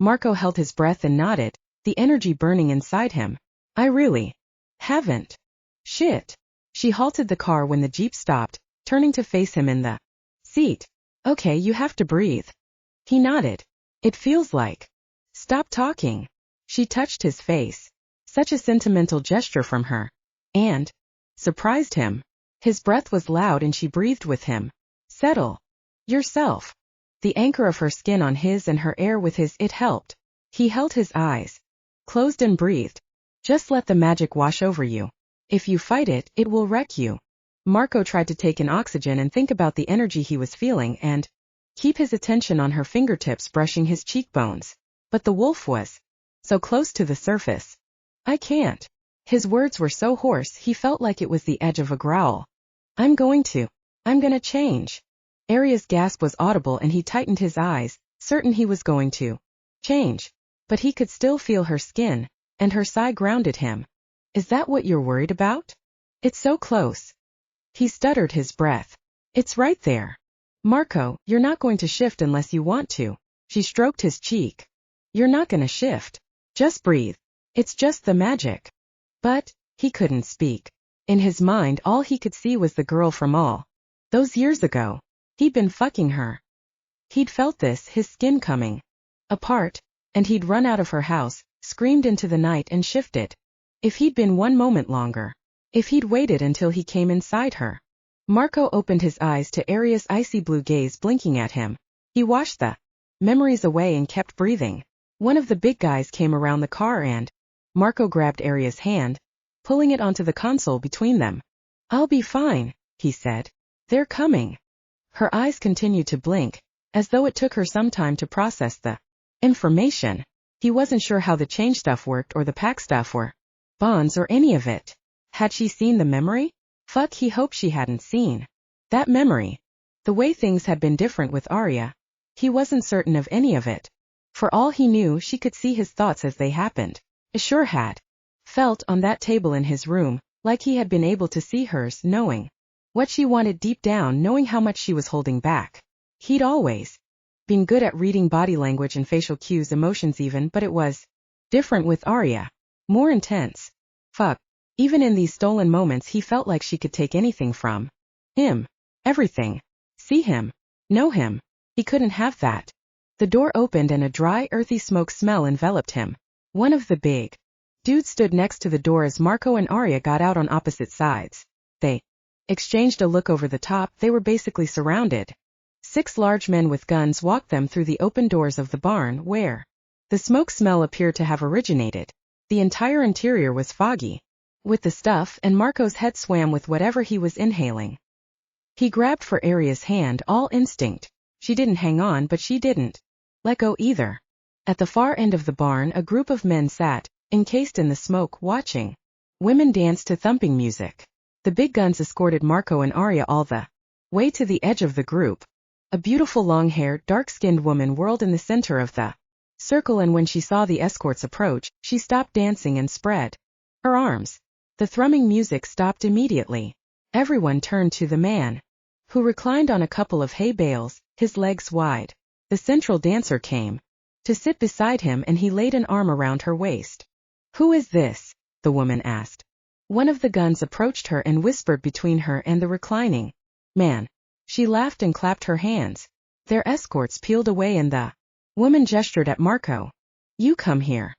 Marco held his breath and nodded, the energy burning inside him. I really haven't. Shit. She halted the car when the Jeep stopped, turning to face him in the seat. Okay, you have to breathe. He nodded. It feels like. Stop talking. She touched his face. Such a sentimental gesture from her. And surprised him. His breath was loud and she breathed with him. Settle yourself. The anchor of her skin on his and her air with his, it helped. He held his eyes closed and breathed. Just let the magic wash over you. If you fight it, it will wreck you. Marco tried to take in oxygen and think about the energy he was feeling and keep his attention on her fingertips brushing his cheekbones. But the wolf was so close to the surface. I can't. His words were so hoarse he felt like it was the edge of a growl. I'm gonna change. Arya's gasp was audible and he tightened his eyes, certain he was going to change. But he could still feel her skin, and her sigh grounded him. Is that what you're worried about? It's so close. He stuttered his breath. It's right there. Marco, you're not going to shift unless you want to. She stroked his cheek. You're not gonna shift. Just breathe. It's just the magic. But he couldn't speak. In his mind all he could see was the girl from all those years ago. He'd been fucking her. He'd felt this, his skin coming apart, and he'd run out of her house, screamed into the night and shifted. If he'd been one moment longer. If he'd waited until he came inside her. Marco opened his eyes to Arya's icy blue gaze blinking at him. He washed the memories away and kept breathing. One of the big guys came around the car and Marco grabbed Arya's hand, pulling it onto the console between them. I'll be fine, he said. They're coming. Her eyes continued to blink, as though it took her some time to process the information. He wasn't sure how the change stuff worked or the pack stuff or bonds or any of it. Had she seen the memory? Fuck, he hoped she hadn't seen that memory. The way things had been different with Arya. He wasn't certain of any of it. For all he knew, she could see his thoughts as they happened. Sure had felt on that table in his room, like he had been able to see hers, knowing what she wanted deep down, knowing how much she was holding back. He'd always been good at reading body language and facial cues, emotions even, but it was different with Arya. More intense. Fuck. Even in these stolen moments he felt like she could take anything from him. Everything. See him. Know him. He couldn't have that. The door opened and a dry, earthy smoke smell enveloped him. One of the big dudes stood next to the door as Marco and Arya got out on opposite sides. They exchanged a look over the top. They were basically surrounded. 6 large men with guns walked them through the open doors of the barn where the smoke smell appeared to have originated. The entire interior was foggy with the stuff, and Marco's head swam with whatever he was inhaling. He grabbed for Arya's hand, all instinct. She didn't hang on, but she didn't let go either. At the far end of the barn a group of men sat, encased in the smoke, watching. Women danced to thumping music. The big guns escorted Marco and Arya all the way to the edge of the group. A beautiful long-haired, dark-skinned woman whirled in the center of the circle, and when she saw the escorts approach, she stopped dancing and spread her arms. The thrumming music stopped immediately. Everyone turned to the man, who reclined on a couple of hay bales, his legs wide. The central dancer came to sit beside him, and he laid an arm around her waist. "Who is this?" the woman asked. One of the guns approached her and whispered between her and the reclining man. She laughed and clapped her hands. Their escorts peeled away and the woman gestured at Marco. "You come here."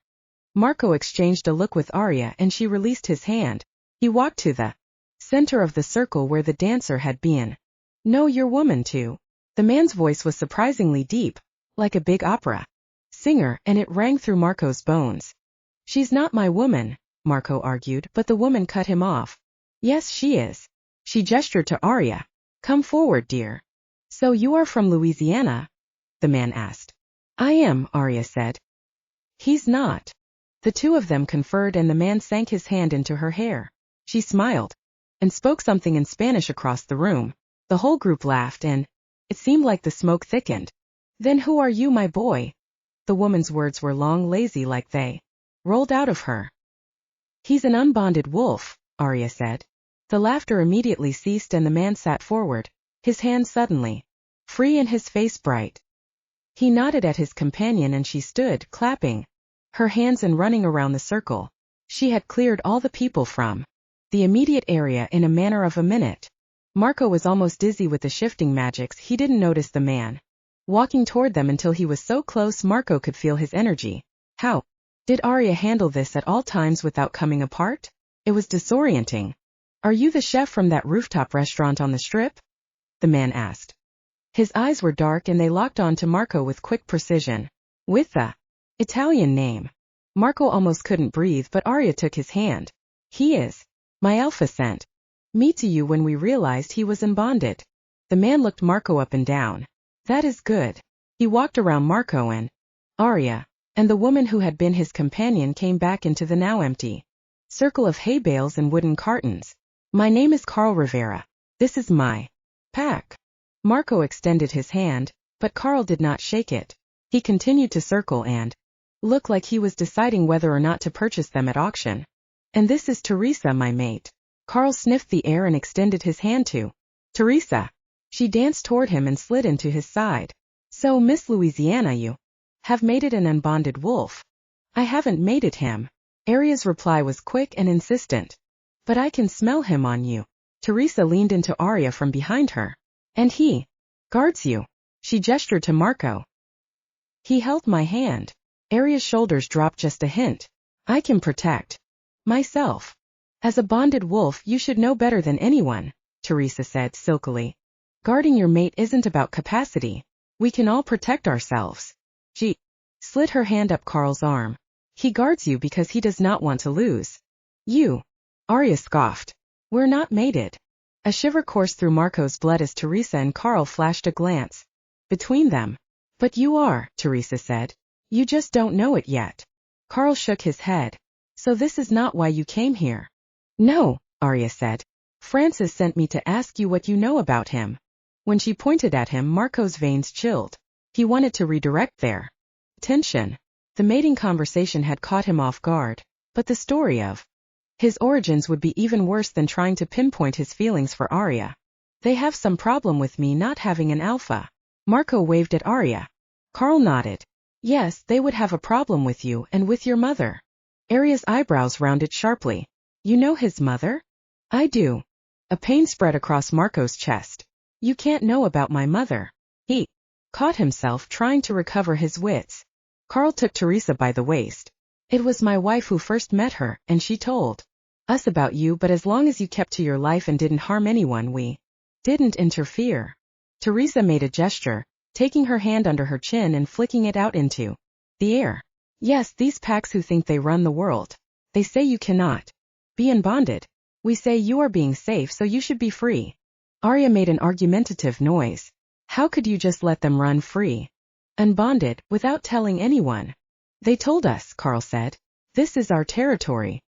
Marco exchanged a look with Arya and she released his hand. He walked to the center of the circle where the dancer had been. "No, you're woman too." The man's voice was surprisingly deep, like a big opera singer, and it rang through Marco's bones. "She's not my woman," Marco argued, but the woman cut him off. "Yes, she is." She gestured to Arya. "Come forward, dear." "So you are from Louisiana?" the man asked. "I am," Arya said. "He's not." The two of them conferred and the man sank his hand into her hair. She smiled and spoke something in Spanish across the room. The whole group laughed and it seemed like the smoke thickened. "Then who are you, my boy?" The woman's words were long, lazy, like they rolled out of her. "He's an unbonded wolf," Arya said. The laughter immediately ceased and the man sat forward, his hands suddenly free and his face bright. He nodded at his companion and she stood, clapping her hands and running around the circle. She had cleared all the people from the immediate area in a matter of a minute. Marco was almost dizzy with the shifting magics. He didn't notice the man walking toward them until he was so close Marco could feel his energy. How did Arya handle this at all times without coming apart? It was disorienting. "Are you the chef from that rooftop restaurant on the strip?" the man asked. His eyes were dark and they locked on to Marco with quick precision. With the Italian name. Marco almost couldn't breathe, but Arya took his hand. "He is. My alpha sent me to you when we realized he was unbonded." The man looked Marco up and down. "That is good." He walked around Marco and Arya, and the woman who had been his companion came back into the now empty circle of hay bales and wooden cartons. "My name is Carl Rivera. This is my pack." Marco extended his hand, but Carl did not shake it. He continued to circle and look like he was deciding whether or not to purchase them at auction. "And this is Teresa, my mate." Carl sniffed the air and extended his hand to Teresa. She danced toward him and slid into his side. "So, Miss Louisiana, you have mated an unbonded wolf." "I haven't mated him." Arya's reply was quick and insistent. "But I can smell him on you." Teresa leaned into Arya from behind her. "And he guards you." She gestured to Marco. "He held my hand." Arya's shoulders dropped just a hint. "I can protect myself. As a bonded wolf, you should know better than anyone," Teresa said silkily. "Guarding your mate isn't about capacity. We can all protect ourselves." She slid her hand up Carl's arm. "He guards you because he does not want to lose you." Arya scoffed. "We're not mated." A shiver coursed through Marco's blood as Teresa and Carl flashed a glance between them. "But you are," Teresa said. "You just don't know it yet." Carl shook his head. "So this is not why you came here?" "No," Arya said. "Francis sent me to ask you what you know about him." When she pointed at him, Marco's veins chilled. He wanted to redirect their attention. The mating conversation had caught him off guard, but the story of his origins would be even worse than trying to pinpoint his feelings for Arya. "They have some problem with me not having an alpha." Marco waved at Arya. Carl nodded. "Yes, they would have a problem with you and with your mother." Arya's eyebrows rounded sharply. "You know his mother?" "I do." A pain spread across Marco's chest. "You can't know about my mother." He caught himself trying to recover his wits. Carl took Teresa by the waist. "It was my wife who first met her, and she told us about you, but as long as you kept to your life and didn't harm anyone, we didn't interfere." Teresa made a gesture, taking her hand under her chin and flicking it out into the air. "Yes, these packs who think they run the world. They say you cannot be unbonded. We say you are being safe, so you should be free." Arya made an argumentative noise. "How could you just let them run free, unbonded, without telling anyone?" "They told us," Carl said. "This is our territory."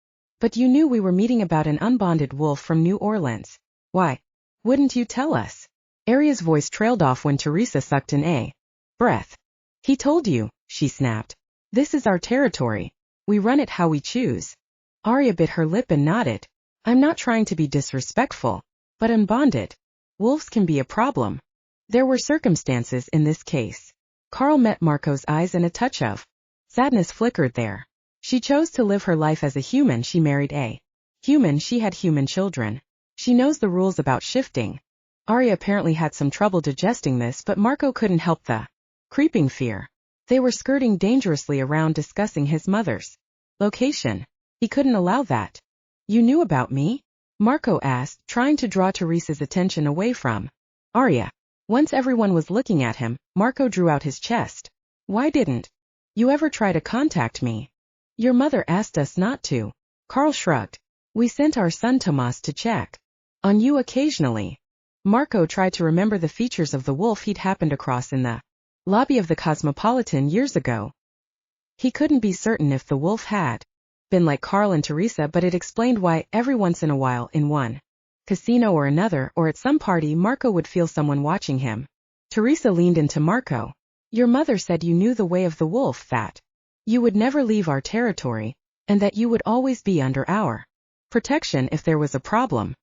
"But you knew we were meeting about an unbonded wolf from New Orleans. Why wouldn't you tell us?" Arya's voice trailed off when Teresa sucked in a breath. "He told you," she snapped. "This is our territory. We run it how we choose." Arya bit her lip and nodded. "I'm not trying to be disrespectful, but unbonded wolves can be a problem." There were circumstances in this case. Carl met Marco's eyes and a touch of sadness flickered there. She chose to live her life as a human. She married a human. She had human children. She knows the rules about shifting. Arya apparently had some trouble digesting this, but Marco couldn't help the creeping fear. They were skirting dangerously around, discussing his mother's location. He couldn't allow that. You knew about me? Marco asked, trying to draw Teresa's attention away from Arya. Once everyone was looking at him, Marco drew out his chest. Why didn't you ever try to contact me? Your mother asked us not to. Carl shrugged. We sent our son Tomas to check on you occasionally. Marco tried to remember the features of the wolf he'd happened across in the lobby of the Cosmopolitan years ago. He couldn't be certain if the wolf had been like Carl and Teresa, but it explained why every once in a while in one casino or another, or at some party, Marco would feel someone watching him. Teresa leaned into Marco. Your mother said you knew the way of the wolf, that you would never leave our territory, and that you would always be under our protection if there was a problem.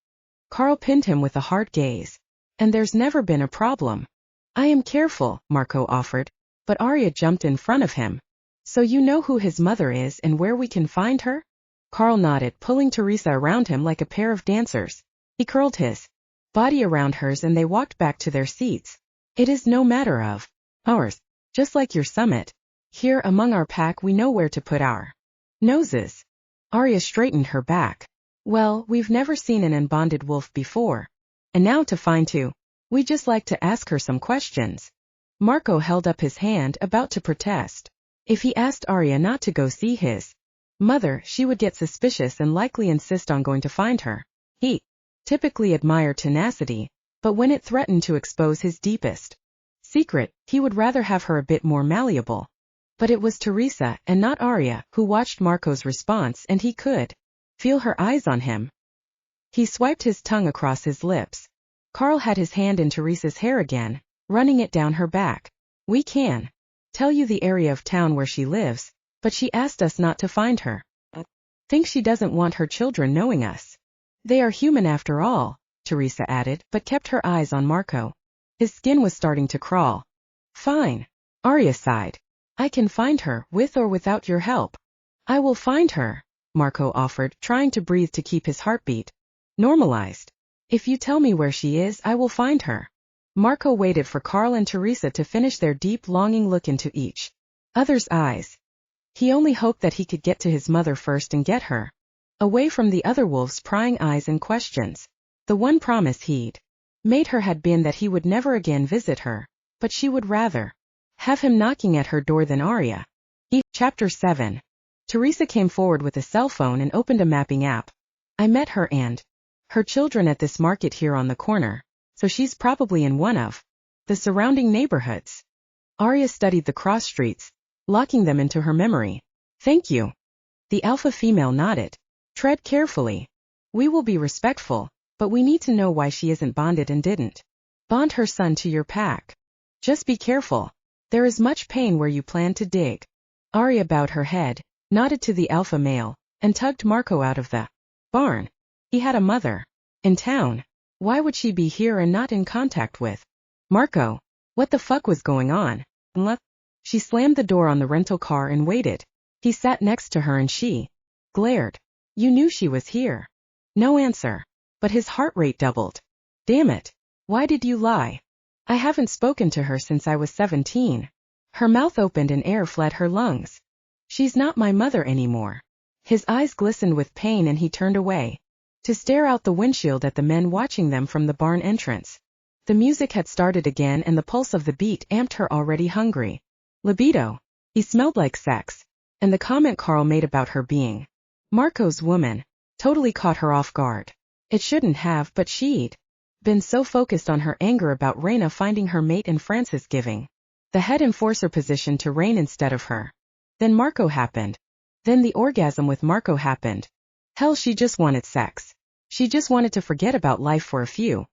Carl pinned him with a hard gaze. And there's never been a problem. I am careful, Marco offered, but Arya jumped in front of him. So you know who his mother is and where we can find her? Carl nodded, pulling Teresa around him like a pair of dancers. He curled his body around hers and they walked back to their seats. It is no matter of ours, just like your summit. Here among our pack we know where to put our noses. Arya straightened her back. Well, we've never seen an unbonded wolf before. And now to find two. We just like to ask her some questions. Marco held up his hand, about to protest. If he asked Arya not to go see his mother, she would get suspicious and likely insist on going to find her. He typically admired tenacity, but when it threatened to expose his deepest secret, he would rather have her a bit more malleable. But it was Teresa, and not Arya, who watched Marco's response, and he could feel her eyes on him. He swiped his tongue across his lips. Carl had his hand in Teresa's hair again, running it down her back. We can tell you the area of town where she lives, but she asked us not to find her. Think she doesn't want her children knowing us. They are human after all, Teresa added, but kept her eyes on Marco. His skin was starting to crawl. Fine. Arya sighed. I can find her, with or without your help. I will find her, Marco offered, trying to breathe to keep his heartbeat normalized. If you tell me where she is, I will find her. Marco waited for Carl and Teresa to finish their deep, longing look into each other's eyes. He only hoped that he could get to his mother first and get her away from the other wolves' prying eyes and questions. The one promise he'd made her had been that he would never again visit her, but she would rather have him knocking at her door than Arya. Chapter 7. Teresa came forward with a cell phone and opened a mapping app. I met her and her children at this market here on the corner, so she's probably in one of the surrounding neighborhoods. Arya studied the cross streets, locking them into her memory. Thank you. The alpha female nodded. Tread carefully. We will be respectful, but we need to know why she isn't bonded and didn't bond her son to your pack. Just be careful. There is much pain where you plan to dig. Arya bowed her head, nodded to the alpha male, and tugged Marco out of the barn. He had a mother in town. Why would she be here and not in contact with Marco? What the fuck was going on? She slammed the door on the rental car and waited. He sat next to her and she glared. You knew she was here. No answer. But his heart rate doubled. Damn it. Why did you lie? I haven't spoken to her since I was 17. Her mouth opened and air fled her lungs. She's not my mother anymore. His eyes glistened with pain and he turned away to stare out the windshield at the men watching them from the barn entrance. The music had started again and the pulse of the beat amped her already hungry libido. He smelled like sex, and the comment Carl made about her being Marco's woman totally caught her off guard. It shouldn't have, but she'd been so focused on her anger about Reyna finding her mate and Francis giving the head enforcer position to Rain instead of her. Then Marco happened. Then the orgasm with Marco happened. Hell, she just wanted sex. She just wanted to forget about life for a few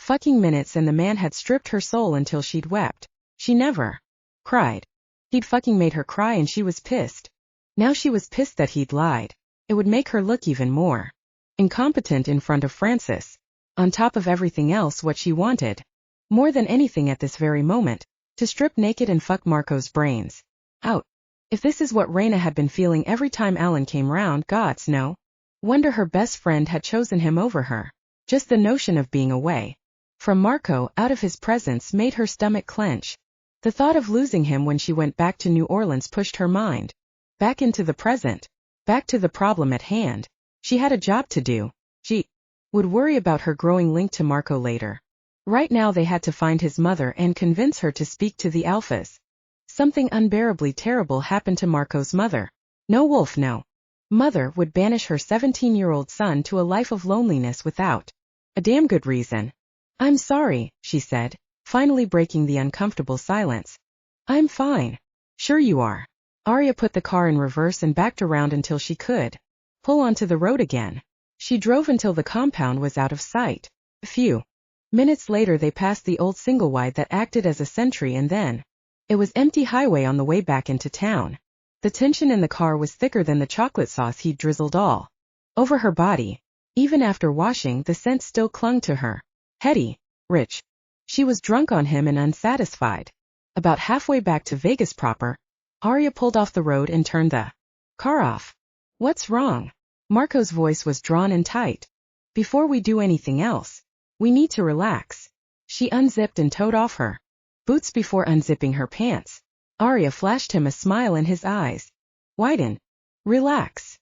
fucking minutes, and the man had stripped her soul until she'd wept. She never cried. He'd fucking made her cry and she was pissed. Now she was pissed that he'd lied. It would make her look even more incompetent in front of Francis. On top of everything else, what she wanted more than anything at this very moment, To strip naked and fuck Marco's brains out. If this is what Raina had been feeling every time Alan came round, gods no wonder her best friend had chosen him over her. Just the notion of being away from Marco, out of his presence, made her stomach clench. The thought of losing him when she went back to New Orleans pushed her mind back into the present, back to the problem at hand. She had a job to do. She would worry about her growing link to Marco later. Right now they had to find his mother and convince her to speak to the alphas. Something unbearably terrible happened to Marco's mother. No wolf, no mother would banish her 17-year-old son to a life of loneliness without a damn good reason. I'm sorry, she said, finally breaking the uncomfortable silence. I'm fine. Sure you are. Arya put the car in reverse and backed around until she could pull onto the road again. She drove until the compound was out of sight. A few minutes later they passed the old single-wide that acted as a sentry, and then it was empty highway on the way back into town. The tension in the car was thicker than the chocolate sauce he'd drizzled all over her body. Even after washing, the scent still clung to her. Heady, rich. She was drunk on him and unsatisfied. About halfway back to Vegas proper, Arya pulled off the road and turned the car off. What's wrong? Marco's voice was drawn and tight. Before we do anything else, we need to relax. She unzipped and toed off her boots before unzipping her pants. Arya flashed him a smile in his eyes. Widen. Relax.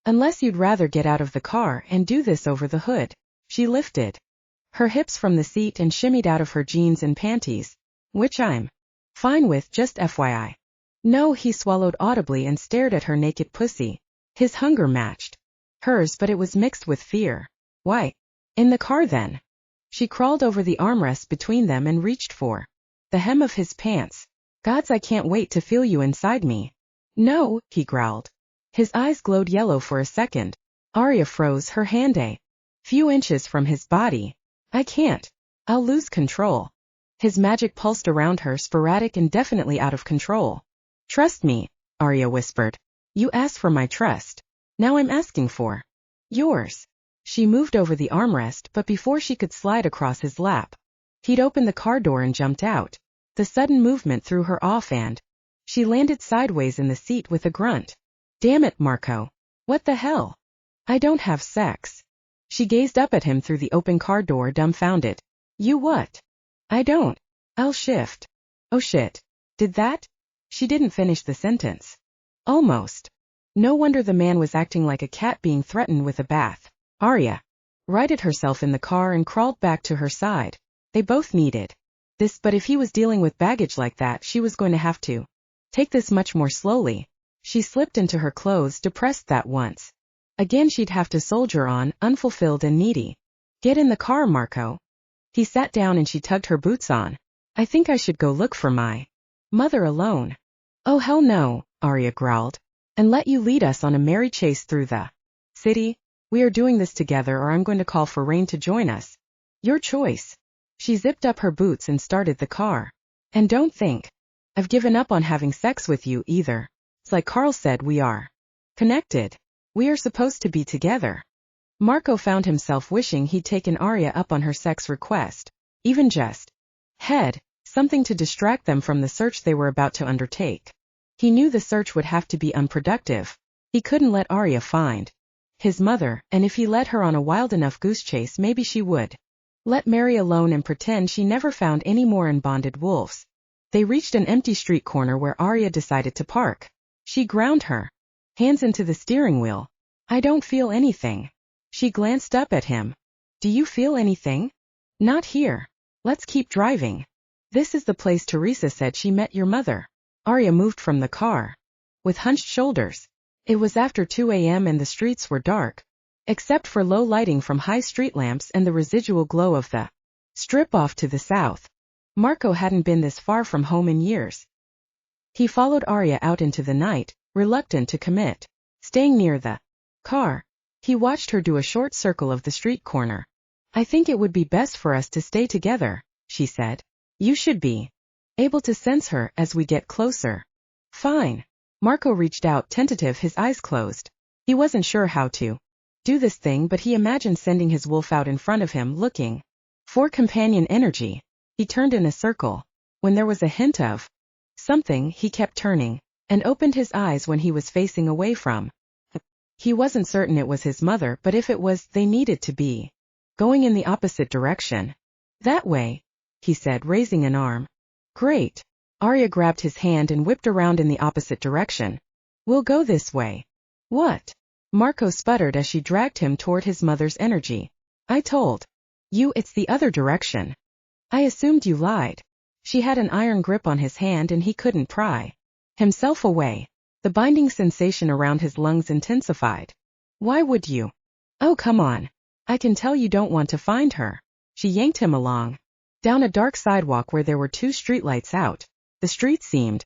Unless you'd rather get out of the car and do this over the hood. She lifted her hips from the seat and shimmied out of her jeans and panties, which I'm fine with, just FYI. No, he swallowed audibly and stared at her naked pussy. His hunger matched hers, but it was mixed with fear. Why? In the car then. She crawled over the armrest between them and reached for the hem of his pants. Gods, I can't wait to feel you inside me. No, he growled. His eyes glowed yellow for a second. Arya froze, her hand a few inches from his body. I can't. I'll lose control. His magic pulsed around her, sporadic and definitely out of control. Trust me, Arya whispered. You asked for my trust. Now I'm asking for yours. She moved over the armrest, but before she could slide across his lap, he'd opened the car door and jumped out. The sudden movement threw her off and she landed sideways in the seat with a grunt. Damn it, Marco. What the hell? I don't have sex. She gazed up at him through the open car door, dumbfounded. You what? I don't. I'll shift. Oh shit. Did that? She didn't finish the sentence. Almost. No wonder the man was acting like a cat being threatened with a bath. Arya righted herself in the car and crawled back to her side. They both needed this, but if he was dealing with baggage like that, she was going to have to take this much more slowly. She slipped into her clothes, depressed that once again she'd have to soldier on, unfulfilled and needy. Get in the car, Marco. He sat down and she tugged her boots on. I think I should go look for my mother alone. Oh hell no, Arya growled. And let you lead us on a merry chase through the city? We are doing this together, or I'm going to call for Rain to join us. Your choice. She zipped up her boots and started the car. And don't think I've given up on having sex with you either. It's like Carl said, we are connected. We are supposed to be together. Marco found himself wishing he'd taken Arya up on her sex request. Even just head, something to distract them from the search they were about to undertake. He knew the search would have to be unproductive. He couldn't let Arya find his mother, and if he led her on a wild enough goose chase, maybe she would let Mary alone and pretend she never found any more unbonded wolves. They reached an empty street corner where Arya decided to park. She ground her hands into the steering wheel. I don't feel anything. She glanced up at him. Do you feel anything? Not here. Let's keep driving. This is the place Teresa said she met your mother. Arya moved from the car with hunched shoulders. It was after 2 a.m. and the streets were dark, except for low lighting from high street lamps and the residual glow of the strip off to the south. Marco hadn't been this far from home in years. He followed Arya out into the night, reluctant to commit. Staying near the car, he watched her do a short circle of the street corner. I think it would be best for us to stay together, she said. You should be able to sense her as we get closer. Fine. Marco reached out, tentative, his eyes closed. He wasn't sure how to do this thing, but he imagined sending his wolf out in front of him, looking for companion energy. He turned in a circle. When there was a hint of something, he kept turning, and opened his eyes when he was facing away from. He wasn't certain it was his mother, but if it was, they needed to be going in the opposite direction. That way, he said, raising an arm. Great. Arya grabbed his hand and whipped around in the opposite direction. We'll go this way. What? Marco sputtered as she dragged him toward his mother's energy. I told you it's the other direction. I assumed you lied. She had an iron grip on his hand and he couldn't pry himself away. The binding sensation around his lungs intensified. Why would you? Oh, come on. I can tell you don't want to find her. She yanked him along. Down a dark sidewalk where there were 2 streetlights out. The street seemed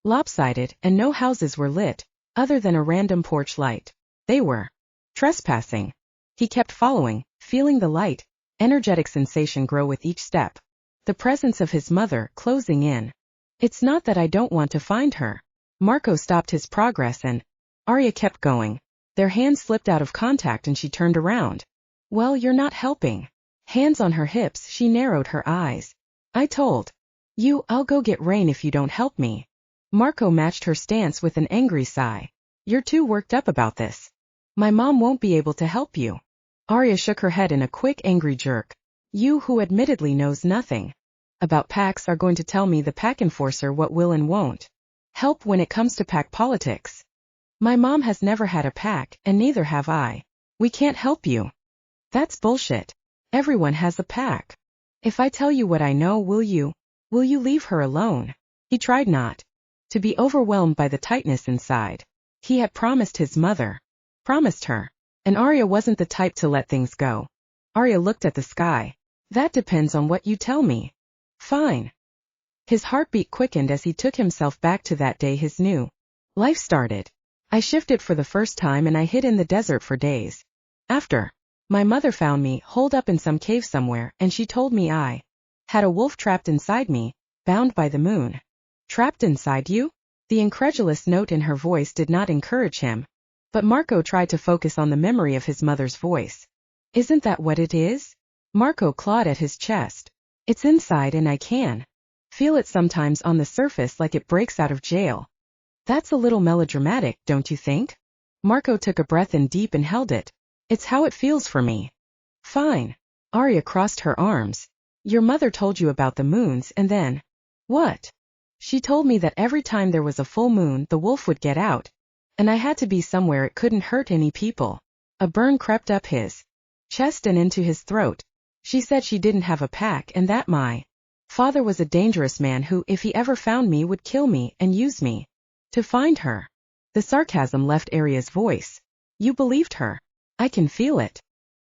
lopsided and no houses were lit, other than a random porch light. They were trespassing. He kept following, feeling the light, energetic sensation grow with each step. The presence of his mother closing in. It's not that I don't want to find her. Marco stopped his progress and Arya kept going. Their hands slipped out of contact and she turned around. Well, you're not helping. Hands on her hips, she narrowed her eyes. I told you I'll go get Rain if you don't help me. Marco matched her stance with an angry sigh. You're too worked up about this. My mom won't be able to help you. Arya shook her head in a quick angry jerk. You, who admittedly knows nothing about packs, are going to tell me, the pack enforcer, what will and won't help when it comes to pack politics. My mom has never had a pack, and neither have I. We can't help you. That's bullshit. Everyone has a pack. If I tell you what I know, will you leave her alone? He tried not to be overwhelmed by the tightness inside. He had promised his mother. Promised her. And Arya wasn't the type to let things go. Arya looked at the sky. That depends on what you tell me. Fine. His heartbeat quickened as he took himself back to that day his new life started. I shifted for the first time and I hid in the desert for days. After, my mother found me holed up in some cave somewhere, and she told me I had a wolf trapped inside me, bound by the moon. Trapped inside you? The incredulous note in her voice did not encourage him. But Marco tried to focus on the memory of his mother's voice. Isn't that what it is? Marco clawed at his chest. It's inside and I can feel it sometimes on the surface, like it breaks out of jail. That's a little melodramatic, don't you think? Marco took a breath in deep and held it. It's how it feels for me. Fine. Arya crossed her arms. Your mother told you about the moons, and then? What? She told me that every time there was a full moon, the wolf would get out, and I had to be somewhere it couldn't hurt any people. A burn crept up his chest and into his throat. She said she didn't have a pack and that my father was a dangerous man who, if he ever found me, would kill me and use me to find her. The sarcasm left Arya's voice. You believed her. I can feel it.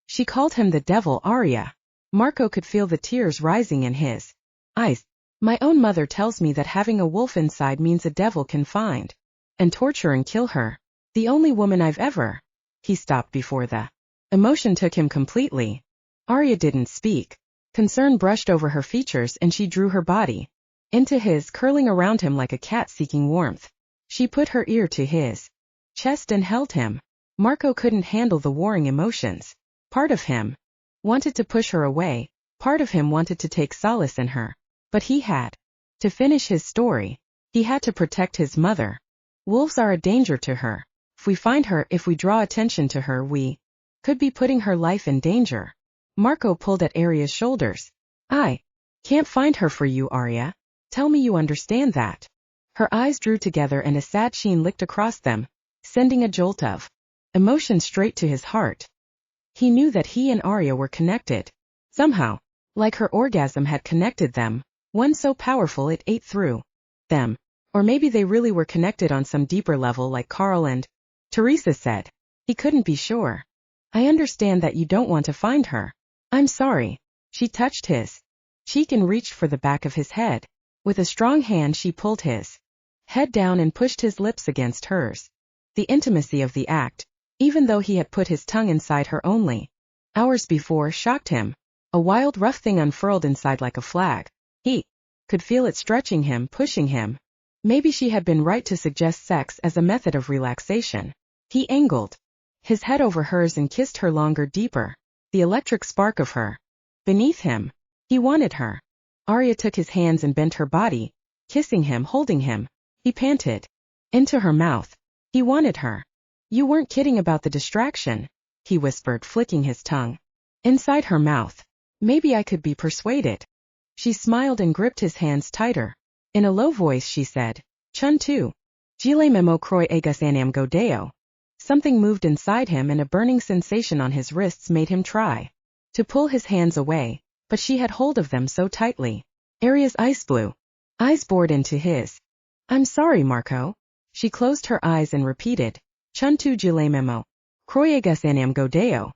She called him the devil, Arya. Marco could feel the tears rising in his eyes. My own mother tells me that having a wolf inside means a devil can find and torture and kill her. The only woman I've ever. He stopped before the emotion took him completely. Arya didn't speak. Concern brushed over her features and she drew her body into his, curling around him like a cat seeking warmth. She put her ear to his chest and held him. Marco couldn't handle the warring emotions. Part of him wanted to push her away, part of him wanted to take solace in her. But he had to finish his story. He had to protect his mother. Wolves are a danger to her. If we find her, if we draw attention to her, we could be putting her life in danger. Marco pulled at Arya's shoulders. I can't find her for you, Arya. Tell me you understand that. Her eyes drew together and a sad sheen licked across them, sending a jolt of emotion straight to his heart. He knew that he and Arya were connected. Somehow, like her orgasm had connected them, one so powerful it ate through them. Or maybe they really were connected on some deeper level, like Carl and Teresa said. He couldn't be sure. I understand that you don't want to find her. I'm sorry. She touched his cheek and reached for the back of his head. With a strong hand she pulled his head down and pushed his lips against hers. The intimacy of the act, even though he had put his tongue inside her only hours before, shocked him. A wild, rough thing unfurled inside like a flag. He could feel it stretching him, pushing him. Maybe she had been right to suggest sex as a method of relaxation. He angled his head over hers and kissed her longer, deeper. The electric spark of her beneath him. He wanted her. Arya took his hands and bent her body, kissing him, holding him. He panted. Into her mouth. He wanted her. You weren't kidding about the distraction, he whispered, flicking his tongue. Inside her mouth. Maybe I could be persuaded. She smiled and gripped his hands tighter. In a low voice she said, Chun tu. Gile memo kroi agasanam godeo. Something moved inside him and a burning sensation on his wrists made him try to pull his hands away, but she had hold of them so tightly. Arya's ice blue eyes bored into his. I'm sorry, Marco. She closed her eyes and repeated, Chun tu gile memo. Kroi agasanam godeo.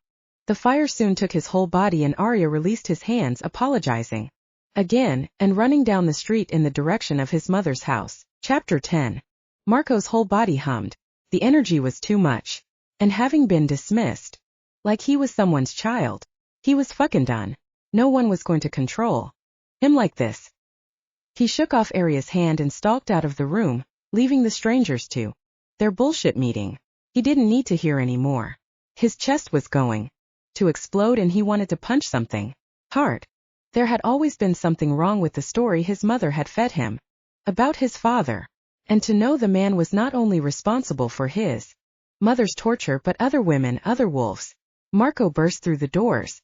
The fire soon took his whole body and Arya released his hands, apologizing again, and running down the street in the direction of his mother's house. Chapter 10. Marco's whole body hummed. The energy was too much. And having been dismissed, like he was someone's child, he was fucking done. No one was going to control him like this. He shook off Arya's hand and stalked out of the room, leaving the strangers to their bullshit meeting. He didn't need to hear any more. His chest was going to explode and he wanted to punch something hard. There had always been something wrong with the story his mother had fed him about his father, and to know the man was not only responsible for his mother's torture but other women, other wolves. Marco burst through the doors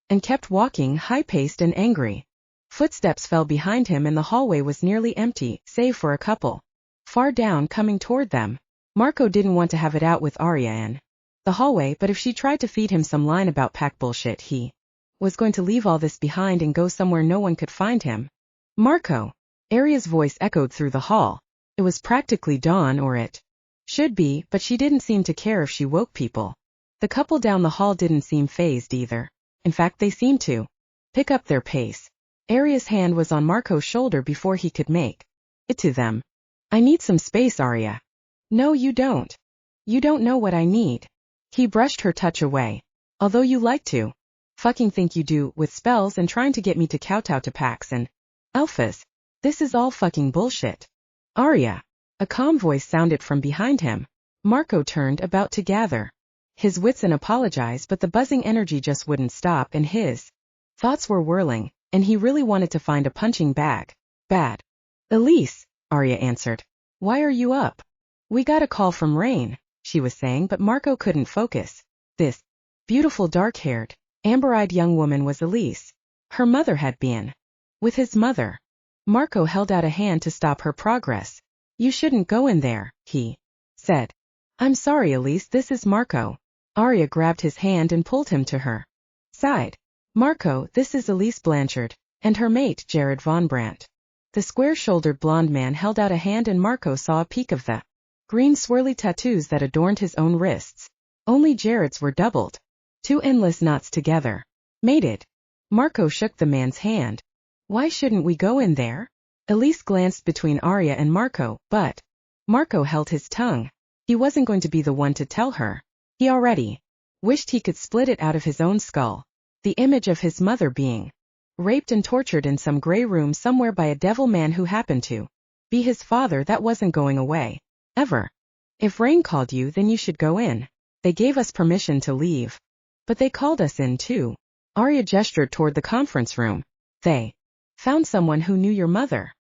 and kept walking, high-paced and angry. Footsteps fell behind him and the hallway was nearly empty, save for a couple far down coming toward them. Marco didn't want to have it out with Arya in the hallway, but if she tried to feed him some line about pack bullshit, he was going to leave all this behind and go somewhere no one could find him. Marco. Arya's voice echoed through the hall. It was practically dawn, or it should be, but she didn't seem to care if she woke people. The couple down the hall didn't seem fazed either. In fact, they seemed to pick up their pace. Arya's hand was on Marco's shoulder before he could make it to them. I need some space, Arya. No, you don't. You don't know what I need. He brushed her touch away. Although you like to fucking think you do, with spells and trying to get me to kowtow to packs and alphas. This is all fucking bullshit. Arya. A calm voice sounded from behind him. Marco turned, about to gather his wits and apologize, but the buzzing energy just wouldn't stop and his thoughts were whirling, and he really wanted to find a punching bag. Bad. Elise, Arya answered. Why are you up? We got a call from Rain, she was saying, but Marco couldn't focus. This beautiful dark-haired, amber-eyed young woman was Elise. Her mother had been with his mother. Marco held out a hand to stop her progress. You shouldn't go in there, he said. I'm sorry, Elise, this is Marco. Arya grabbed his hand and pulled him to her side. Marco, this is Elise Blanchard, and her mate, Jared Von Brandt. The square-shouldered blonde man held out a hand and Marco saw a peek of the green swirly tattoos that adorned his own wrists. Only Jared's were doubled. Two endless knots together. Mated. Marco shook the man's hand. Why shouldn't we go in there? Elise glanced between Arya and Marco, but Marco held his tongue. He wasn't going to be the one to tell her. He already wished he could split it out of his own skull. The image of his mother being raped and tortured in some gray room somewhere by a devil man who happened to be his father, that wasn't going away. Ever. If Rain called you, then you should go in. They gave us permission to leave. But they called us in too. Arya gestured toward the conference room. They found someone who knew your mother.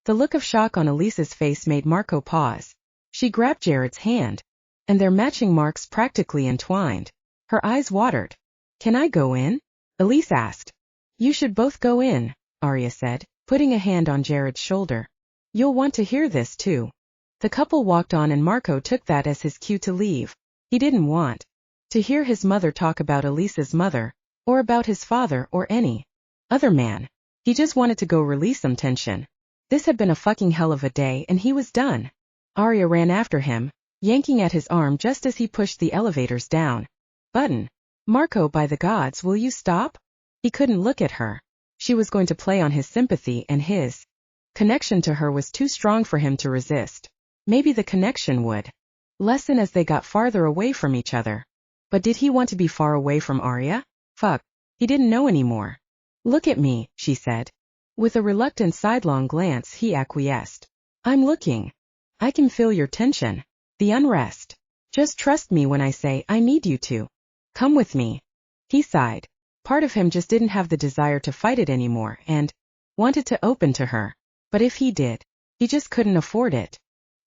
The look of shock on Elise's face made Marco pause. She grabbed Jared's hand, and their matching marks practically entwined. Her eyes watered. Can I go in? Elise asked. You should both go in, Arya said, putting a hand on Jared's shoulder. You'll want to hear this too. The couple walked on and Marco took that as his cue to leave. He didn't want to hear his mother talk about Elise's mother, or about his father or any other man. He just wanted to go release some tension. This had been a fucking hell of a day and he was done. Arya ran after him, yanking at his arm just as he pushed the elevators down. Button. Marco, by the gods, will you stop? He couldn't look at her. She was going to play on his sympathy and his connection to her was too strong for him to resist. Maybe the connection would lessen as they got farther away from each other. But did he want to be far away from Arya? Fuck. He didn't know anymore. Look at me, she said. With a reluctant sidelong glance, he acquiesced. I'm looking. I can feel your tension. The unrest. Just trust me when I say I need you to. Come with me. He sighed. Part of him just didn't have the desire to fight it anymore, and wanted to open to her. But if he did, he just couldn't afford it.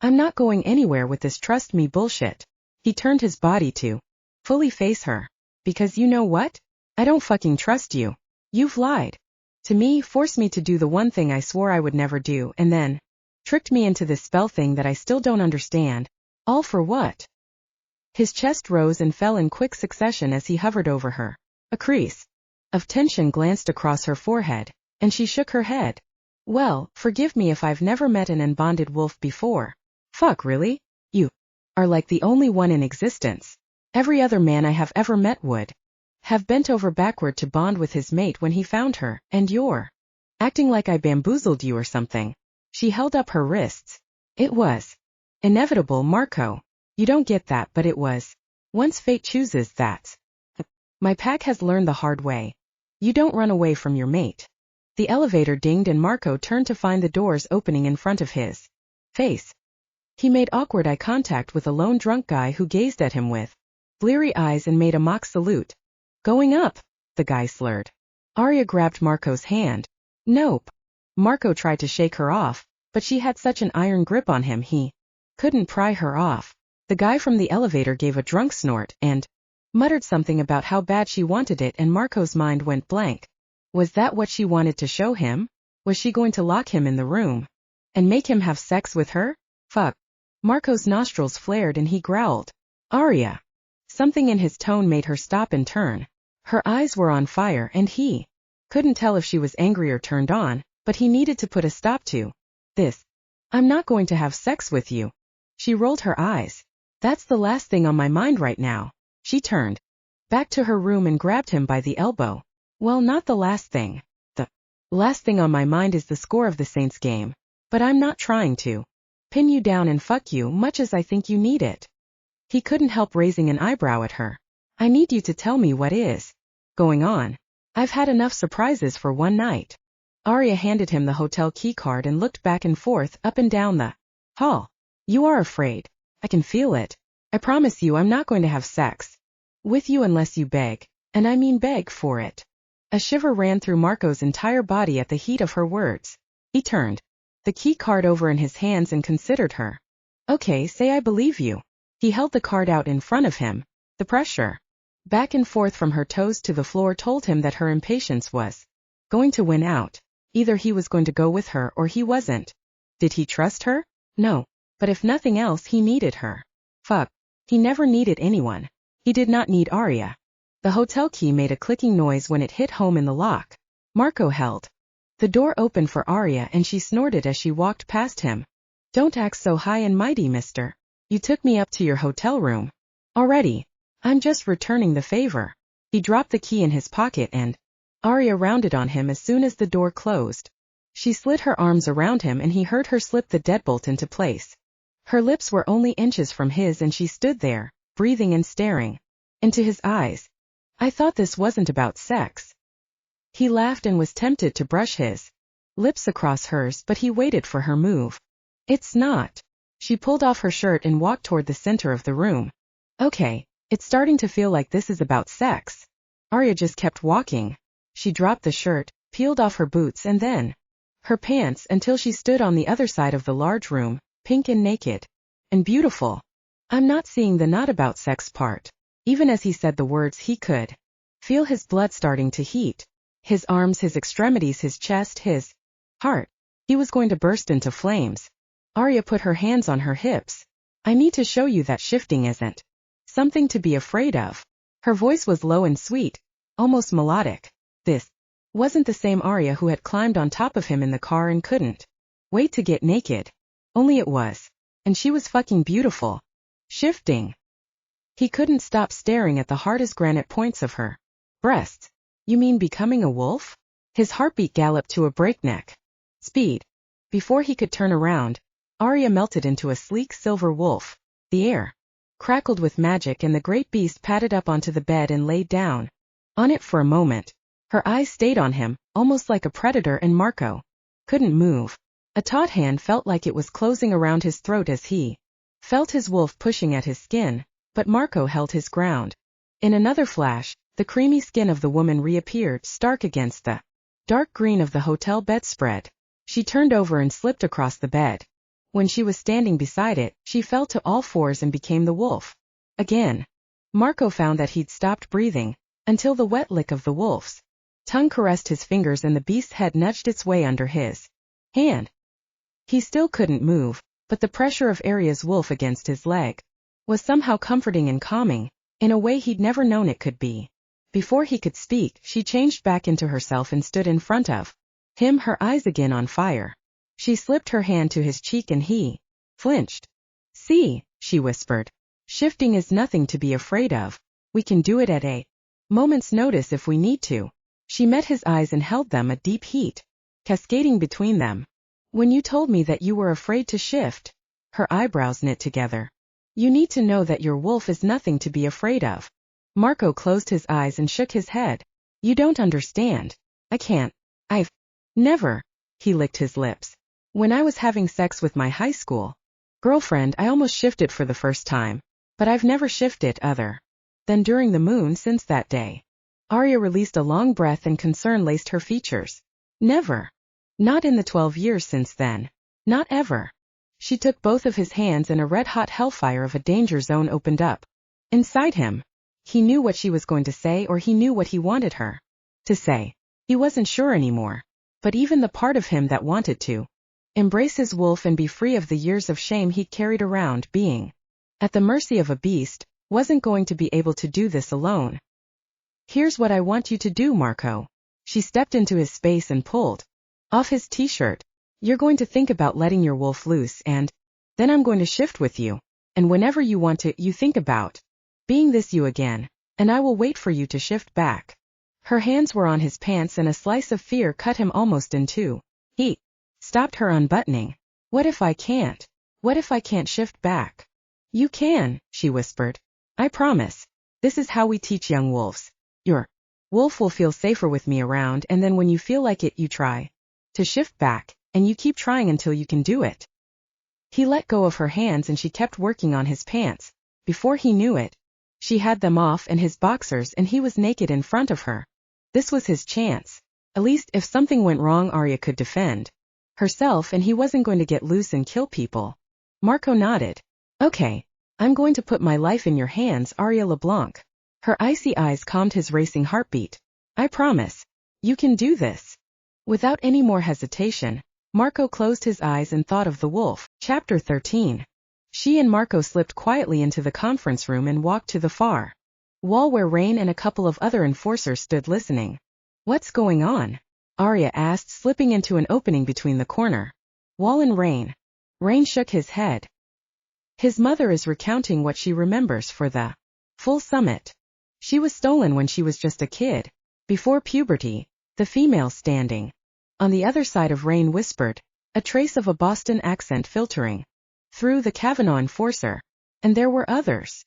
I'm not going anywhere with this trust me bullshit. He turned his body to fully face her. Because you know what? I don't fucking trust you. You've lied to me, forced me to do the one thing I swore I would never do, and then tricked me into this spell thing that I still don't understand. All for what? His chest rose and fell in quick succession as he hovered over her. A crease of tension glanced across her forehead, and she shook her head. Well, forgive me if I've never met an unbonded wolf before. Fuck, really? You are like the only one in existence. Every other man I have ever met would have bent over backward to bond with his mate when he found her, and you're acting like I bamboozled you or something. She held up her wrists. It was inevitable, Marco. You don't get that, but it was. Once fate chooses, that's. My pack has learned the hard way. You don't run away from your mate. The elevator dinged and Marco turned to find the doors opening in front of his face. He made awkward eye contact with a lone drunk guy who gazed at him with bleary eyes and made a mock salute. Going up, the guy slurred. Aria grabbed Marco's hand. Nope. Marco tried to shake her off, but she had such an iron grip on him he couldn't pry her off. The guy from the elevator gave a drunk snort and muttered something about how bad she wanted it, and Marco's mind went blank. Was that what she wanted to show him? Was she going to lock him in the room and make him have sex with her? Fuck. Marco's nostrils flared and he growled. Aria. Something in his tone made her stop and turn. Her eyes were on fire and he couldn't tell if she was angry or turned on, but he needed to put a stop to this. I'm not going to have sex with you. She rolled her eyes. That's the last thing on my mind right now. She turned back to her room and grabbed him by the elbow. Well, not the last thing. The last thing on my mind is the score of the Saints game. But I'm not trying to pin you down and fuck you much as I think you need it. He couldn't help raising an eyebrow at her. I need you to tell me what is going on. I've had enough surprises for one night. Aria handed him the hotel key card and looked back and forth up and down the hall. You are afraid. I can feel it. I promise you I'm not going to have sex with you unless you beg, and I mean beg for it. A shiver ran through Marco's entire body at the heat of her words. He turned the key card over in his hands and considered her. Okay, say I believe you. He held the card out in front of him. The pressure back and forth from her toes to the floor told him that her impatience was going to win out. Either he was going to go with her or he wasn't. Did he trust her? No. But if nothing else, he needed her. Fuck. He never needed anyone. He did not need Aria. The hotel key made a clicking noise when it hit home in the lock. Marco held the door open for Aria and she snorted as she walked past him. Don't act so high and mighty, mister. You took me up to your hotel room already. I'm just returning the favor. He dropped the key in his pocket and Aria rounded on him as soon as the door closed. She slid her arms around him and he heard her slip the deadbolt into place. Her lips were only inches from his and she stood there, breathing and staring into his eyes. I thought this wasn't about sex. He laughed and was tempted to brush his lips across hers, but he waited for her move. It's not. She pulled off her shirt and walked toward the center of the room. Okay, it's starting to feel like this is about sex. Aria just kept walking. She dropped the shirt, peeled off her boots and then her pants until she stood on the other side of the large room, pink and naked. And beautiful. I'm not seeing the not about sex part. Even as he said the words he could feel his blood starting to heat. His arms, his extremities, his chest, his heart. He was going to burst into flames. Aria put her hands on her hips. I need to show you that shifting isn't something to be afraid of. Her voice was low and sweet, almost melodic. This wasn't the same Aria who had climbed on top of him in the car and couldn't wait to get naked. Only it was. And she was fucking beautiful. Shifting. He couldn't stop staring at the hard as granite points of her breasts. You mean becoming a wolf? His heartbeat galloped to a breakneck speed. Before he could turn around, Aria melted into a sleek silver wolf. The air crackled with magic and the great beast padded up onto the bed and laid down on it for a moment. Her eyes stayed on him, almost like a predator, and Marco couldn't move. A taut hand felt like it was closing around his throat as he felt his wolf pushing at his skin, but Marco held his ground. In another flash, the creamy skin of the woman reappeared, stark against the dark green of the hotel bedspread. She turned over and slipped across the bed. When she was standing beside it, she fell to all fours and became the wolf. Again. Marco found that he'd stopped breathing, until the wet lick of the wolf's tongue caressed his fingers and the beast's head nudged its way under his hand. He still couldn't move, but the pressure of Arya's wolf against his leg was somehow comforting and calming, in a way he'd never known it could be. Before he could speak, she changed back into herself and stood in front of him, her eyes again on fire. She slipped her hand to his cheek and he flinched. "See," she whispered. "Shifting is nothing to be afraid of. We can do it at a moment's notice if we need to." She met his eyes and held them, a deep heat cascading between them. "When you told me that you were afraid to shift," her eyebrows knit together. "You need to know that your wolf is nothing to be afraid of." Marco closed his eyes and shook his head. "You don't understand. I can't. I've never." He licked his lips. "When I was having sex with my high school girlfriend, I almost shifted for the first time, but I've never shifted other than during the moon since that day." Arya released a long breath and concern laced her features. "Never. Not in the 12 years since then. Not ever." She took both of his hands and a red-hot hellfire of a danger zone opened up inside him. He knew what she was going to say, or he knew what he wanted her to say. He wasn't sure anymore. But even the part of him that wanted to embrace his wolf and be free of the years of shame he'd carried around, being at the mercy of a beast, wasn't going to be able to do this alone. "Here's what I want you to do, Marco." She stepped into his space and pulled off his t-shirt. "You're going to think about letting your wolf loose, and then I'm going to shift with you. And whenever you want to, you think about being this you again, and I will wait for you to shift back." Her hands were on his pants and a slice of fear cut him almost in two. He stopped her unbuttoning. "What if I can't? What if I can't shift back?" "You can," she whispered. "I promise. This is how we teach young wolves. Your wolf will feel safer with me around, and then when you feel like it, you try to shift back, and you keep trying until you can do it." He let go of her hands and she kept working on his pants. Before he knew it, she had them off and his boxers, and he was naked in front of her. This was his chance. At least if something went wrong, Arya could defend herself and he wasn't going to get loose and kill people. Marco nodded. "Okay. I'm going to put my life in your hands, Arya LeBlanc." Her icy eyes calmed his racing heartbeat. "I promise. You can do this." Without any more hesitation, Marco closed his eyes and thought of the wolf. Chapter 13. She and Marco slipped quietly into the conference room and walked to the far wall where Rain and a couple of other enforcers stood listening. "What's going on?" Arya asked, slipping into an opening between the corner wall and Rain. Rain shook his head. "His mother is recounting what she remembers for the full summit. She was stolen when she was just a kid, before puberty." The female standing on the other side of Rain whispered, a trace of a Boston accent filtering through the Kavanaugh enforcer. "And there were others."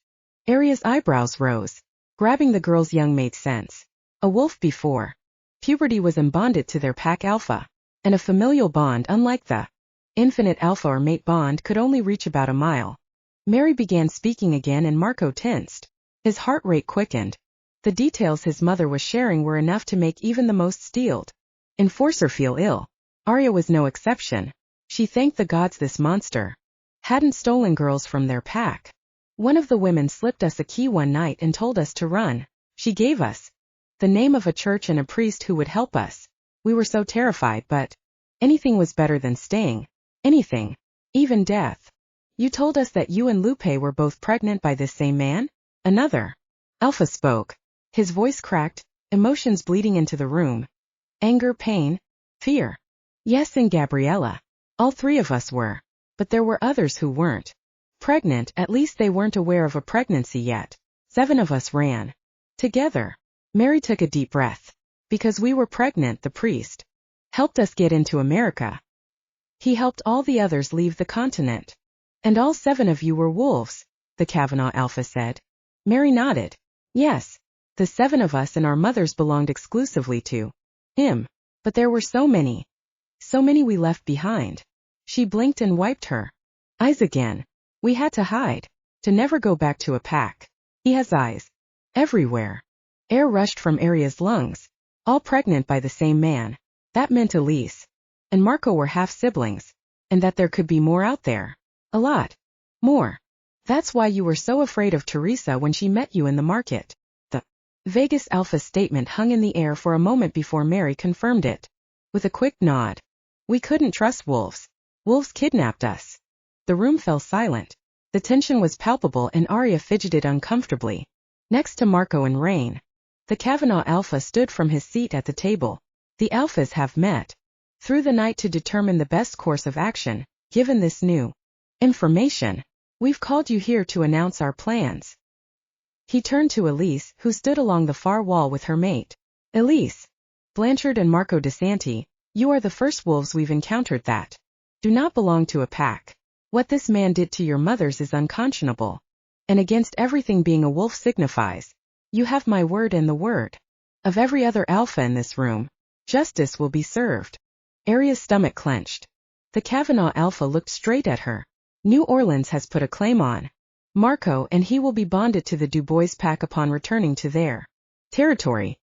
Arya's eyebrows rose, grabbing the girl's young mate sense. A wolf before puberty was embonded to their pack alpha, and a familial bond unlike the infinite alpha or mate bond could only reach about a mile. Mary began speaking again and Marco tensed. His heart rate quickened. The details his mother was sharing were enough to make even the most steeled enforcer feel ill. Arya was no exception. She thanked the gods this monster hadn't stolen girls from their pack. "One of the women slipped us a key one night and told us to run. She gave us the name of a church and a priest who would help us. We were so terrified, but anything was better than staying. Anything. Even death." "You told us that you and Lupe were both pregnant by this same man?" Another alpha spoke. His voice cracked, emotions bleeding into the room. Anger, pain, fear. "Yes, and Gabriella. All three of us were. But there were others who weren't pregnant, at least they weren't aware of a pregnancy yet. 7 of us ran together." Mary took a deep breath. "Because we were pregnant, the priest helped us get into America. He helped all the others leave the continent." "And all 7 of you were wolves," the Kavanaugh alpha said. Mary nodded. "Yes. The 7 of us and our mothers belonged exclusively to him. But there were so many we left behind." She blinked and wiped her eyes again. "We had to hide, to never go back to a pack. He has eyes everywhere." Air rushed from Arya's lungs. "All pregnant by the same man." That meant Elise and Marco were half-siblings, and that there could be more out there. A lot more. That's why you were so afraid of Teresa when she met you in the market. The Vegas Alpha statement hung in the air for a moment before Mary confirmed it. With a quick nod. We couldn't trust wolves. Wolves kidnapped us. The room fell silent. The tension was palpable and Arya fidgeted uncomfortably. Next to Marco and Rain, the Kavanaugh Alpha stood from his seat at the table. The Alphas have met through the night to determine the best course of action, given this new information. We've called you here to announce our plans. He turned to Elise, who stood along the far wall with her mate. Elise, Blanchard and Marco DiSanti, you are the first wolves we've encountered that do not belong to a pack. What this man did to your mothers is unconscionable. And against everything being a wolf signifies, you have my word and the word of every other alpha in this room. Justice will be served. Arya's stomach clenched. The Kavanaugh Alpha looked straight at her. New Orleans has put a claim on Marco, and he will be bonded to the Du Bois pack upon returning to their territory.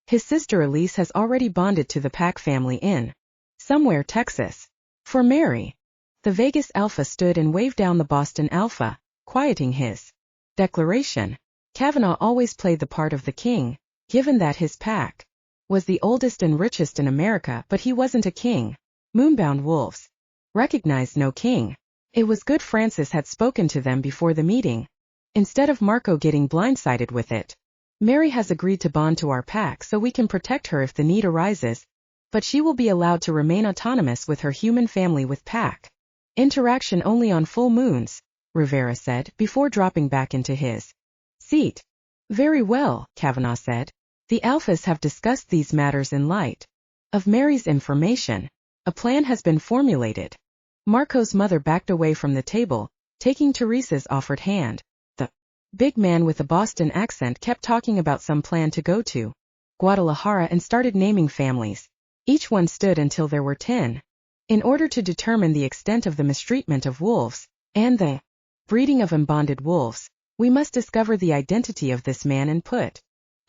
His sister Elise has already bonded to the pack family in somewhere Texas. For Mary, the Vegas Alpha stood and waved down the Boston Alpha, quieting his declaration. Kavanaugh always played the part of the king, given that his pack was the oldest and richest in America, but he wasn't a king. Moonbound wolves recognized no king. It was good Francis had spoken to them before the meeting, instead of Marco getting blindsided with it. Mary has agreed to bond to our pack so we can protect her if the need arises, but she will be allowed to remain autonomous with her human family with pack interaction only on full moons, Rivera said before dropping back into his seat. Very well, Kavanaugh said. The Alphas have discussed these matters in light of Mary's information. A plan has been formulated. Marco's mother backed away from the table, taking Teresa's offered hand. The big man with a Boston accent kept talking about some plan to go to Guadalajara and started naming families. Each one stood until there were 10. In order to determine the extent of the mistreatment of wolves and the breeding of unbonded wolves, we must discover the identity of this man and put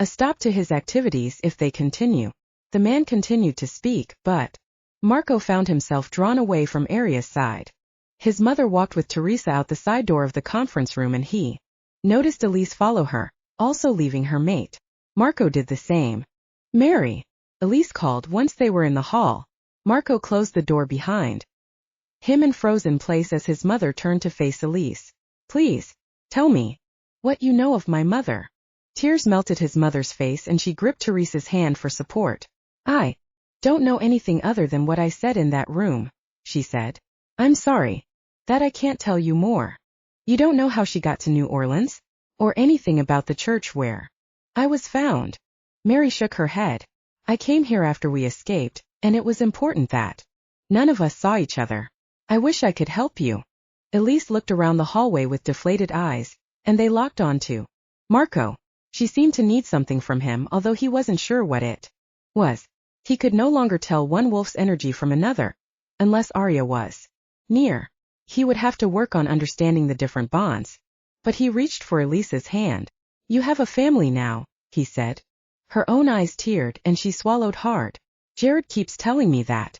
a stop to his activities if they continue. The man continued to speak, but Marco found himself drawn away from Arya's side. His mother walked with Teresa out the side door of the conference room and he noticed Elise follow her, also leaving her mate. Marco did the same. Mary, Elise called once they were in the hall. Marco closed the door behind him and froze in place as his mother turned to face Elise. Please, tell me what you know of my mother. Tears melted his mother's face and she gripped Teresa's hand for support. I don't know anything other than what I said in that room, she said. I'm sorry that I can't tell you more. You don't know how she got to New Orleans? Or anything about the church where I was found? Mary shook her head. I came here after we escaped, and it was important that none of us saw each other. I wish I could help you. Elise looked around the hallway with deflated eyes, and they locked onto Marco. She seemed to need something from him, although he wasn't sure what it was. He could no longer tell one wolf's energy from another, unless Arya was near. He would have to work on understanding the different bonds. But he reached for Elise's hand. You have a family now, he said. Her own eyes teared and she swallowed hard. Jared keeps telling me that.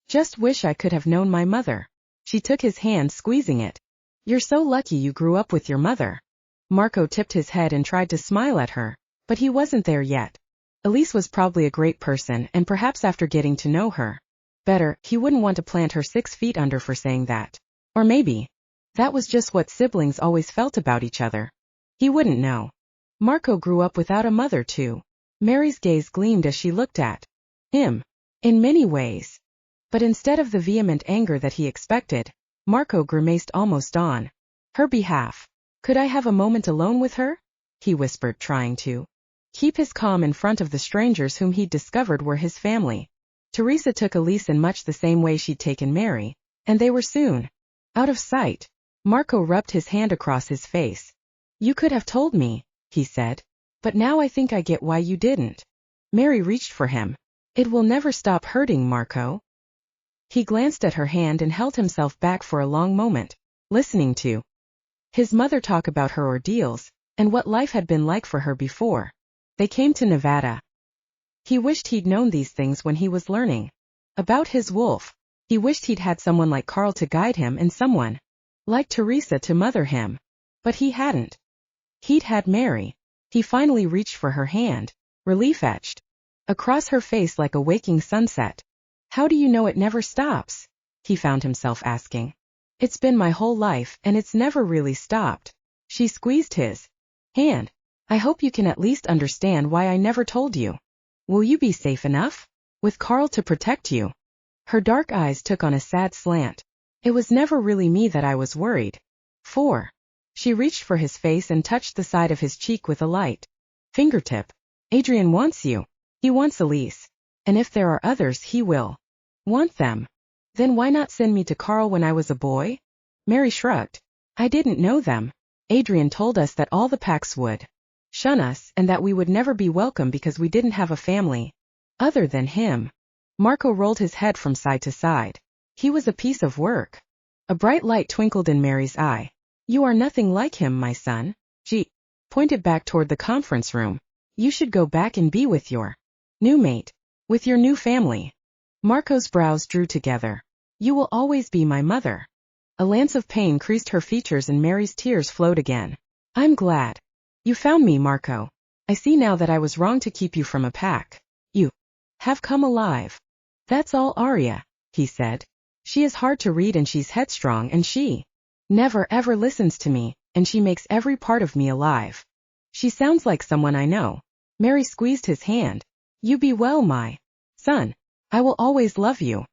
Just wish I could have known my mother. She took his hand, squeezing it. You're so lucky you grew up with your mother. Marco tipped his head and tried to smile at her, but he wasn't there yet. Elise was probably a great person, and perhaps after getting to know her better, he wouldn't want to plant her 6 feet under for saying that. Or maybe that was just what siblings always felt about each other. He wouldn't know. Marco grew up without a mother too. Mary's gaze gleamed as she looked at him. In many ways. But instead of the vehement anger that he expected, Marco grimaced almost on her behalf. Could I have a moment alone with her? He whispered, trying to keep his calm in front of the strangers whom he'd discovered were his family. Teresa took Elise in much the same way she'd taken Mary, and they were soon out of sight. Marco rubbed his hand across his face. You could have told me, he said. But now I think I get why you didn't. Mary reached for him. It will never stop hurting, Marco. He glanced at her hand and held himself back for a long moment, listening to his mother talk about her ordeals, and what life had been like for her before they came to Nevada. He wished he'd known these things when he was learning about his wolf. He wished he'd had someone like Carl to guide him and someone like Teresa to mother him. But he hadn't. He'd had Mary. He finally reached for her hand, relief etched across her face like a waking sunset. How do you know it never stops? He found himself asking. It's been my whole life, and it's never really stopped. She squeezed his hand. I hope you can at least understand why I never told you. Will you be safe enough with Carl to protect you? Her dark eyes took on a sad slant. It was never really me that I was worried for. She reached for his face and touched the side of his cheek with a light fingertip. Adrian wants you. He wants Elise. And if there are others, he will want them. Then why not send me to Carl when I was a boy? Mary shrugged. I didn't know them. Adrian told us that all the packs would shun us and that we would never be welcome because we didn't have a family other than him. Marco rolled his head from side to side. He was a piece of work. A bright light twinkled in Mary's eye. You are nothing like him, my son. She pointed back toward the conference room. You should go back and be with your new mate, with your new family. Marco's brows drew together. You will always be my mother. A lance of pain creased her features and Mary's tears flowed again. I'm glad you found me, Marco. I see now that I was wrong to keep you from a pack. You have come alive. That's all, Arya, he said. She is hard to read and she's headstrong and she never ever listens to me, and she makes every part of me alive. She sounds like someone I know. Mary squeezed his hand. You be well, my son. I will always love you.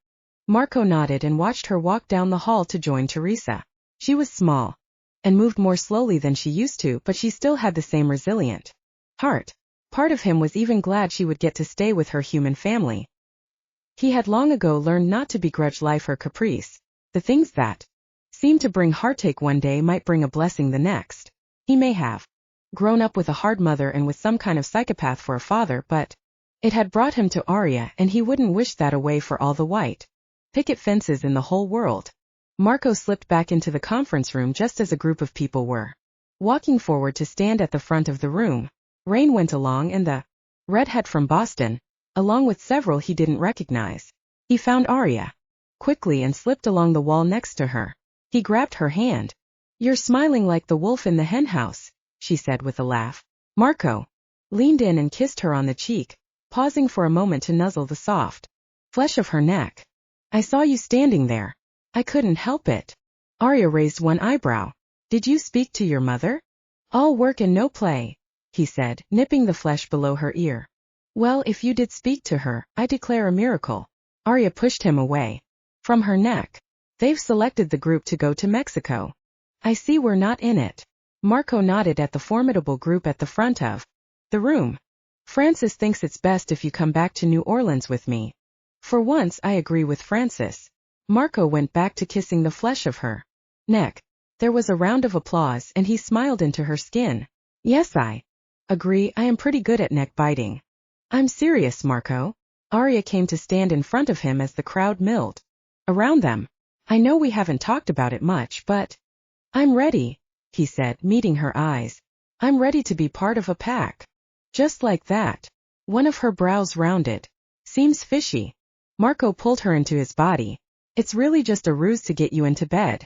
Marco nodded and watched her walk down the hall to join Teresa. She was small and moved more slowly than she used to, but she still had the same resilient heart. Part of him was even glad she would get to stay with her human family. He had long ago learned not to begrudge life or caprice. The things that seemed to bring heartache one day might bring a blessing the next. He may have grown up with a hard mother and with some kind of psychopath for a father, but it had brought him to Arya, and he wouldn't wish that away for all the white picket fences in the whole world. Marco slipped back into the conference room just as a group of people were walking forward to stand at the front of the room. Rain went along and the redhead from Boston, along with several he didn't recognize. He found Arya quickly and slipped along the wall next to her. He grabbed her hand. You're smiling like the wolf in the henhouse, she said with a laugh. Marco leaned in and kissed her on the cheek, pausing for a moment to nuzzle the soft flesh of her neck. I saw you standing there. I couldn't help it. Arya raised one eyebrow. Did you speak to your mother? All work and no play, he said, nipping the flesh below her ear. Well, if you did speak to her, I declare a miracle. Arya pushed him away from her neck. They've selected the group to go to Mexico. I see we're not in it. Marco nodded at the formidable group at the front of the room. Francis thinks it's best if you come back to New Orleans with me. For once I agree with Francis. Marco went back to kissing the flesh of her neck. There was a round of applause and he smiled into her skin. Yes, I agree. I am pretty good at neck biting. I'm serious, Marco. Arya came to stand in front of him as the crowd milled around them. I know we haven't talked about it much, but I'm ready, he said, meeting her eyes. I'm ready to be part of a pack. Just like that. One of her brows rounded. Seems fishy. Marco pulled her into his body. It's really just a ruse to get you into bed.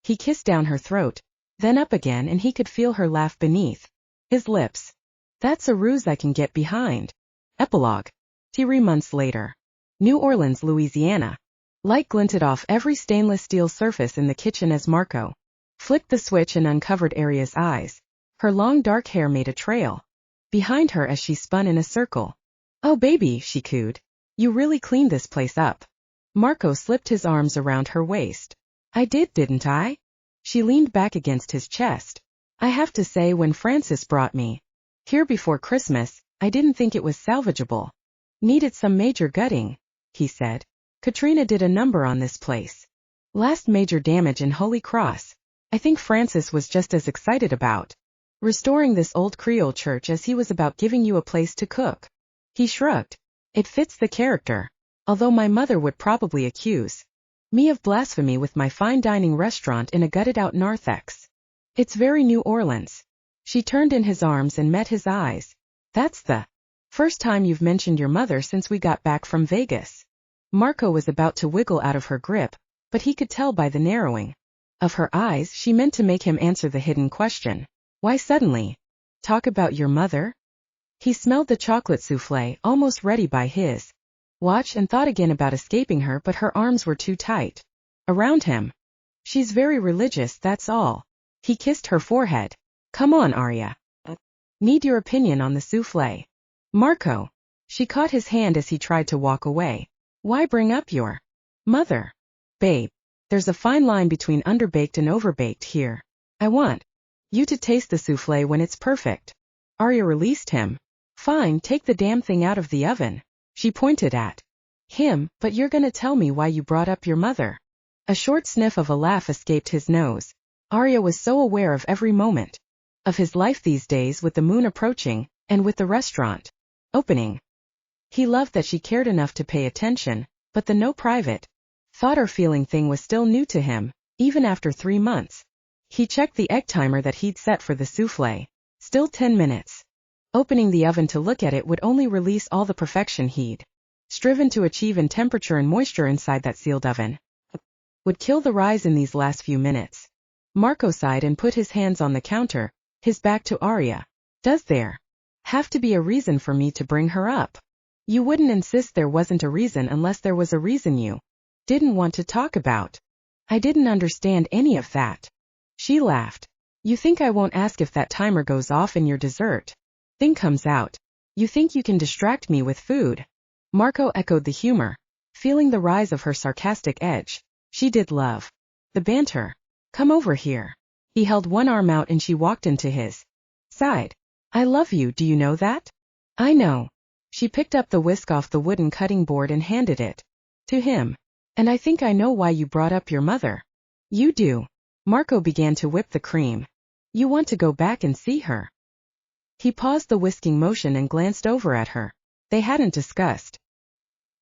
He kissed down her throat, then up again, and he could feel her laugh beneath his lips. That's a ruse I can get behind. Epilogue. 3 months later. New Orleans, Louisiana. Light glinted off every stainless steel surface in the kitchen as Marco flicked the switch and uncovered Arya's eyes. Her long dark hair made a trail behind her as she spun in a circle. Oh baby, she cooed. You really cleaned this place up. Marco slipped his arms around her waist. I did, didn't I? She leaned back against his chest. I have to say, when Francis brought me here before Christmas, I didn't think it was salvageable. Needed some major gutting, he said. Katrina did a number on this place. Last major damage in Holy Cross. I think Francis was just as excited about restoring this old Creole church as he was about giving you a place to cook. He shrugged. It fits the character. Although my mother would probably accuse me of blasphemy with my fine dining restaurant in a gutted-out narthex. It's very New Orleans. She turned in his arms and met his eyes. That's the First time you've mentioned your mother since we got back from Vegas. Marco was about to wiggle out of her grip, but he could tell by the narrowing of her eyes she meant to make him answer the hidden question. Why suddenly? Talk about your mother? He smelled the chocolate souffle almost ready by his watch and thought again about escaping her, but her arms were too tight around him. She's very religious, that's all. He kissed her forehead. Come on, Arya. Need your opinion on the souffle. Marco. She caught his hand as he tried to walk away. Why bring up your mother? Babe, there's a fine line between underbaked and overbaked here. I want you to taste the souffle when it's perfect. Arya released him. Fine, take the damn thing out of the oven. She pointed at him, but you're gonna tell me why you brought up your mother. A short sniff of a laugh escaped his nose. Arya was so aware of every moment of his life these days, with the moon approaching, and with the restaurant opening. He loved that she cared enough to pay attention, but the no private thought or feeling thing was still new to him, even after 3 months. He checked the egg timer that he'd set for the souffle. Still 10 minutes. Opening the oven to look at it would only release all the perfection he'd striven to achieve in temperature and moisture inside that sealed oven. Would kill the rise in these last few minutes. Marco sighed and put his hands on the counter, his back to Arya. Does there have to be a reason for me to bring her up? You wouldn't insist there wasn't a reason unless there was a reason you didn't want to talk about. I didn't understand any of that. She laughed. You think I won't ask if that timer goes off and your dessert thing comes out? You think you can distract me with food? Marco echoed the humor, feeling the rise of her sarcastic edge. She did love the banter. Come over here. He held one arm out and she walked into his side. I love you, do you know that? I know. She picked up the whisk off the wooden cutting board and handed it to him. And I think I know why you brought up your mother. You do. Marco began to whip the cream. You want to go back and see her. He paused the whisking motion and glanced over at her. They hadn't discussed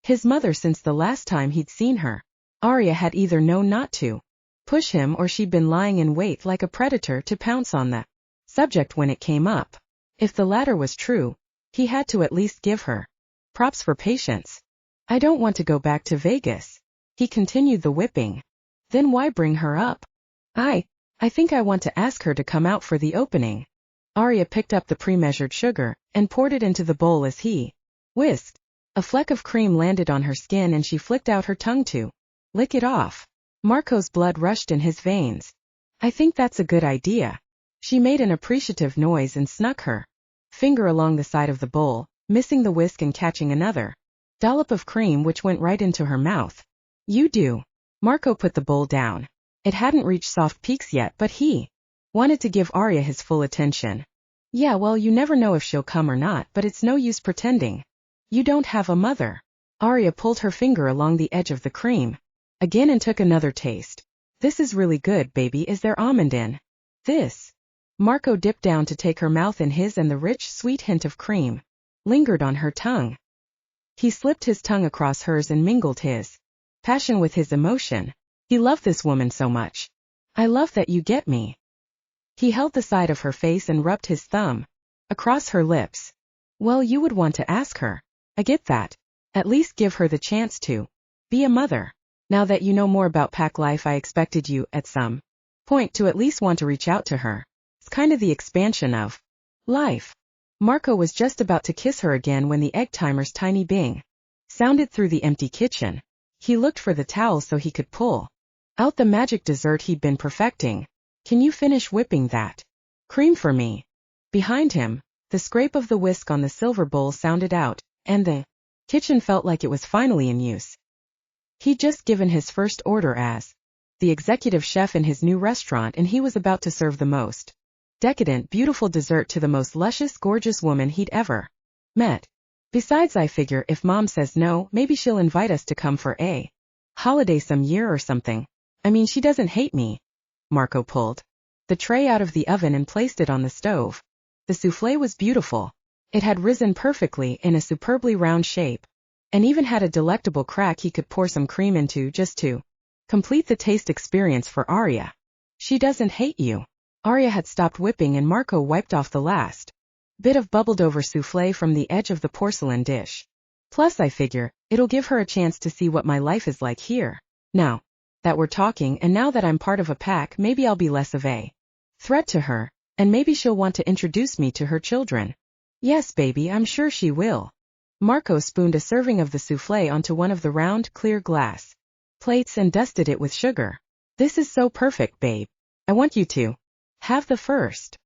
his mother since the last time he'd seen her. Arya had either known not to push him or she'd been lying in wait like a predator to pounce on the subject when it came up. If the latter was true, he had to at least give her props for patience. I don't want to go back to Vegas. He continued the whipping. Then why bring her up? I think I want to ask her to come out for the opening. Arya picked up the pre-measured sugar and poured it into the bowl as he whisked. A fleck of cream landed on her skin and she flicked out her tongue to lick it off. Marco's blood rushed in his veins. I think that's a good idea. She made an appreciative noise and snuck her finger along the side of the bowl, missing the whisk and catching another dollop of cream which went right into her mouth. You do. Marco put the bowl down. It hadn't reached soft peaks yet, but he wanted to give Arya his full attention. Yeah, well, you never know if she'll come or not, but it's no use pretending. You don't have a mother. Arya pulled her finger along the edge of the cream again and took another taste. This is really good, baby. Is there almond in this? Marco dipped down to take her mouth in his and the rich, sweet hint of cream lingered on her tongue. He slipped his tongue across hers and mingled his passion with his emotion. He loved this woman so much. I love that you get me. He held the side of her face and rubbed his thumb across her lips. Well, you would want to ask her. I get that. At least give her the chance to be a mother. Now that you know more about pack life, I expected you, at some point, to at least want to reach out to her. It's kind of the expansion of life. Marco was just about to kiss her again when the egg timer's tiny bing sounded through the empty kitchen. He looked for the towel so he could pull out the magic dessert he'd been perfecting. Can you finish whipping that cream for me? Behind him, the scrape of the whisk on the silver bowl sounded out, and the kitchen felt like it was finally in use. He'd just given his first order as the executive chef in his new restaurant, and he was about to serve the most decadent, beautiful dessert to the most luscious, gorgeous woman he'd ever met. Besides, I figure if Mom says no, maybe she'll invite us to come for a holiday some year or something. I mean, she doesn't hate me. Marco pulled the tray out of the oven and placed it on the stove. The souffle was beautiful. It had risen perfectly in a superbly round shape, and even had a delectable crack he could pour some cream into just to complete the taste experience for Arya. She doesn't hate you. Arya had stopped whipping and Marco wiped off the last bit of bubbled over souffle from the edge of the porcelain dish. Plus I figure, it'll give her a chance to see what my life is like here. Now that we're talking and now that I'm part of a pack, maybe I'll be less of a threat to her, and maybe she'll want to introduce me to her children. Yes, baby, I'm sure she will. Marco spooned a serving of the souffle onto one of the round, clear glass plates and dusted it with sugar. This is so perfect, babe. I want you to have the first.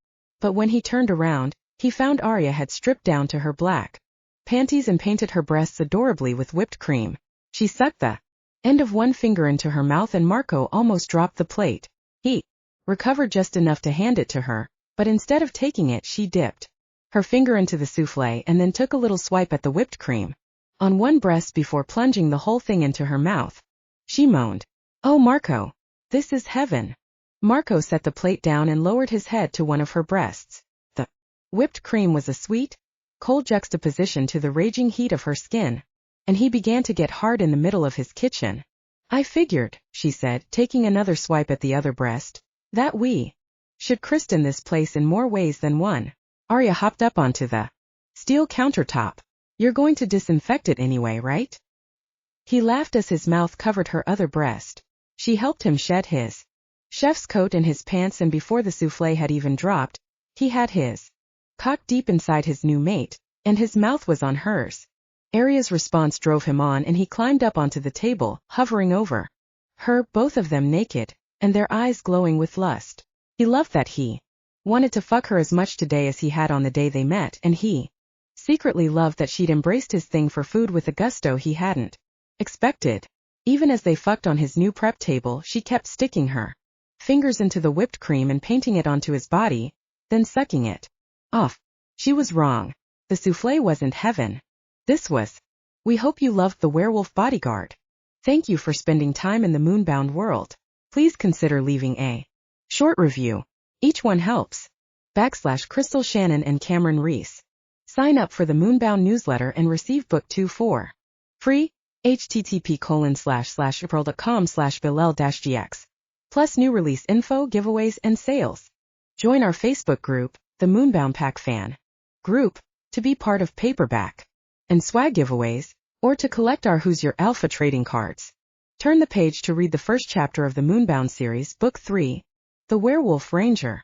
But when he turned around, he found Arya had stripped down to her black panties and painted her breasts adorably with whipped cream. She sucked the end of one finger into her mouth and Marco almost dropped the plate. He recovered just enough to hand it to her, but instead of taking it, she dipped her finger into the souffle and then took a little swipe at the whipped cream on one breast before plunging the whole thing into her mouth. She moaned, "Oh, Marco, this is heaven." Marco set the plate down and lowered his head to one of her breasts. The whipped cream was a sweet, cold juxtaposition to the raging heat of her skin, and he began to get hard in the middle of his kitchen. "I figured," she said, taking another swipe at the other breast, "that we should christen this place in more ways than one." Arya hopped up onto the steel countertop. "You're going to disinfect it anyway, right?" He laughed as his mouth covered her other breast. She helped him shed his chef's coat and his pants, and before the souffle had even dropped, he had his cock deep inside his new mate, and his mouth was on hers. Arya's response drove him on and he climbed up onto the table, hovering over her, both of them naked, and their eyes glowing with lust. He loved that he wanted to fuck her as much today as he had on the day they met, and he secretly loved that she'd embraced his thing for food with a gusto he hadn't expected. Even as they fucked on his new prep table, she kept sticking her fingers into the whipped cream and painting it onto his body, then sucking it off. She was wrong. The souffle wasn't heaven. This was. We hope you loved the Werewolf Bodyguard. Thank you for spending time in the moonbound world. Please consider leaving a short review. Each one helps. /Crystal Shannon and Cameron Reese. Sign up for the Moonbound newsletter and receive book 2 for free. http://april.com/billel-gx. Plus new release info, giveaways, and sales. Join our Facebook group, the Moonbound Pack Fan Group, to be part of paperback and swag giveaways, or to collect our Who's Your Alpha trading cards. Turn the page to read the first chapter of the Moonbound series, Book 3, The Werewolf Ranger.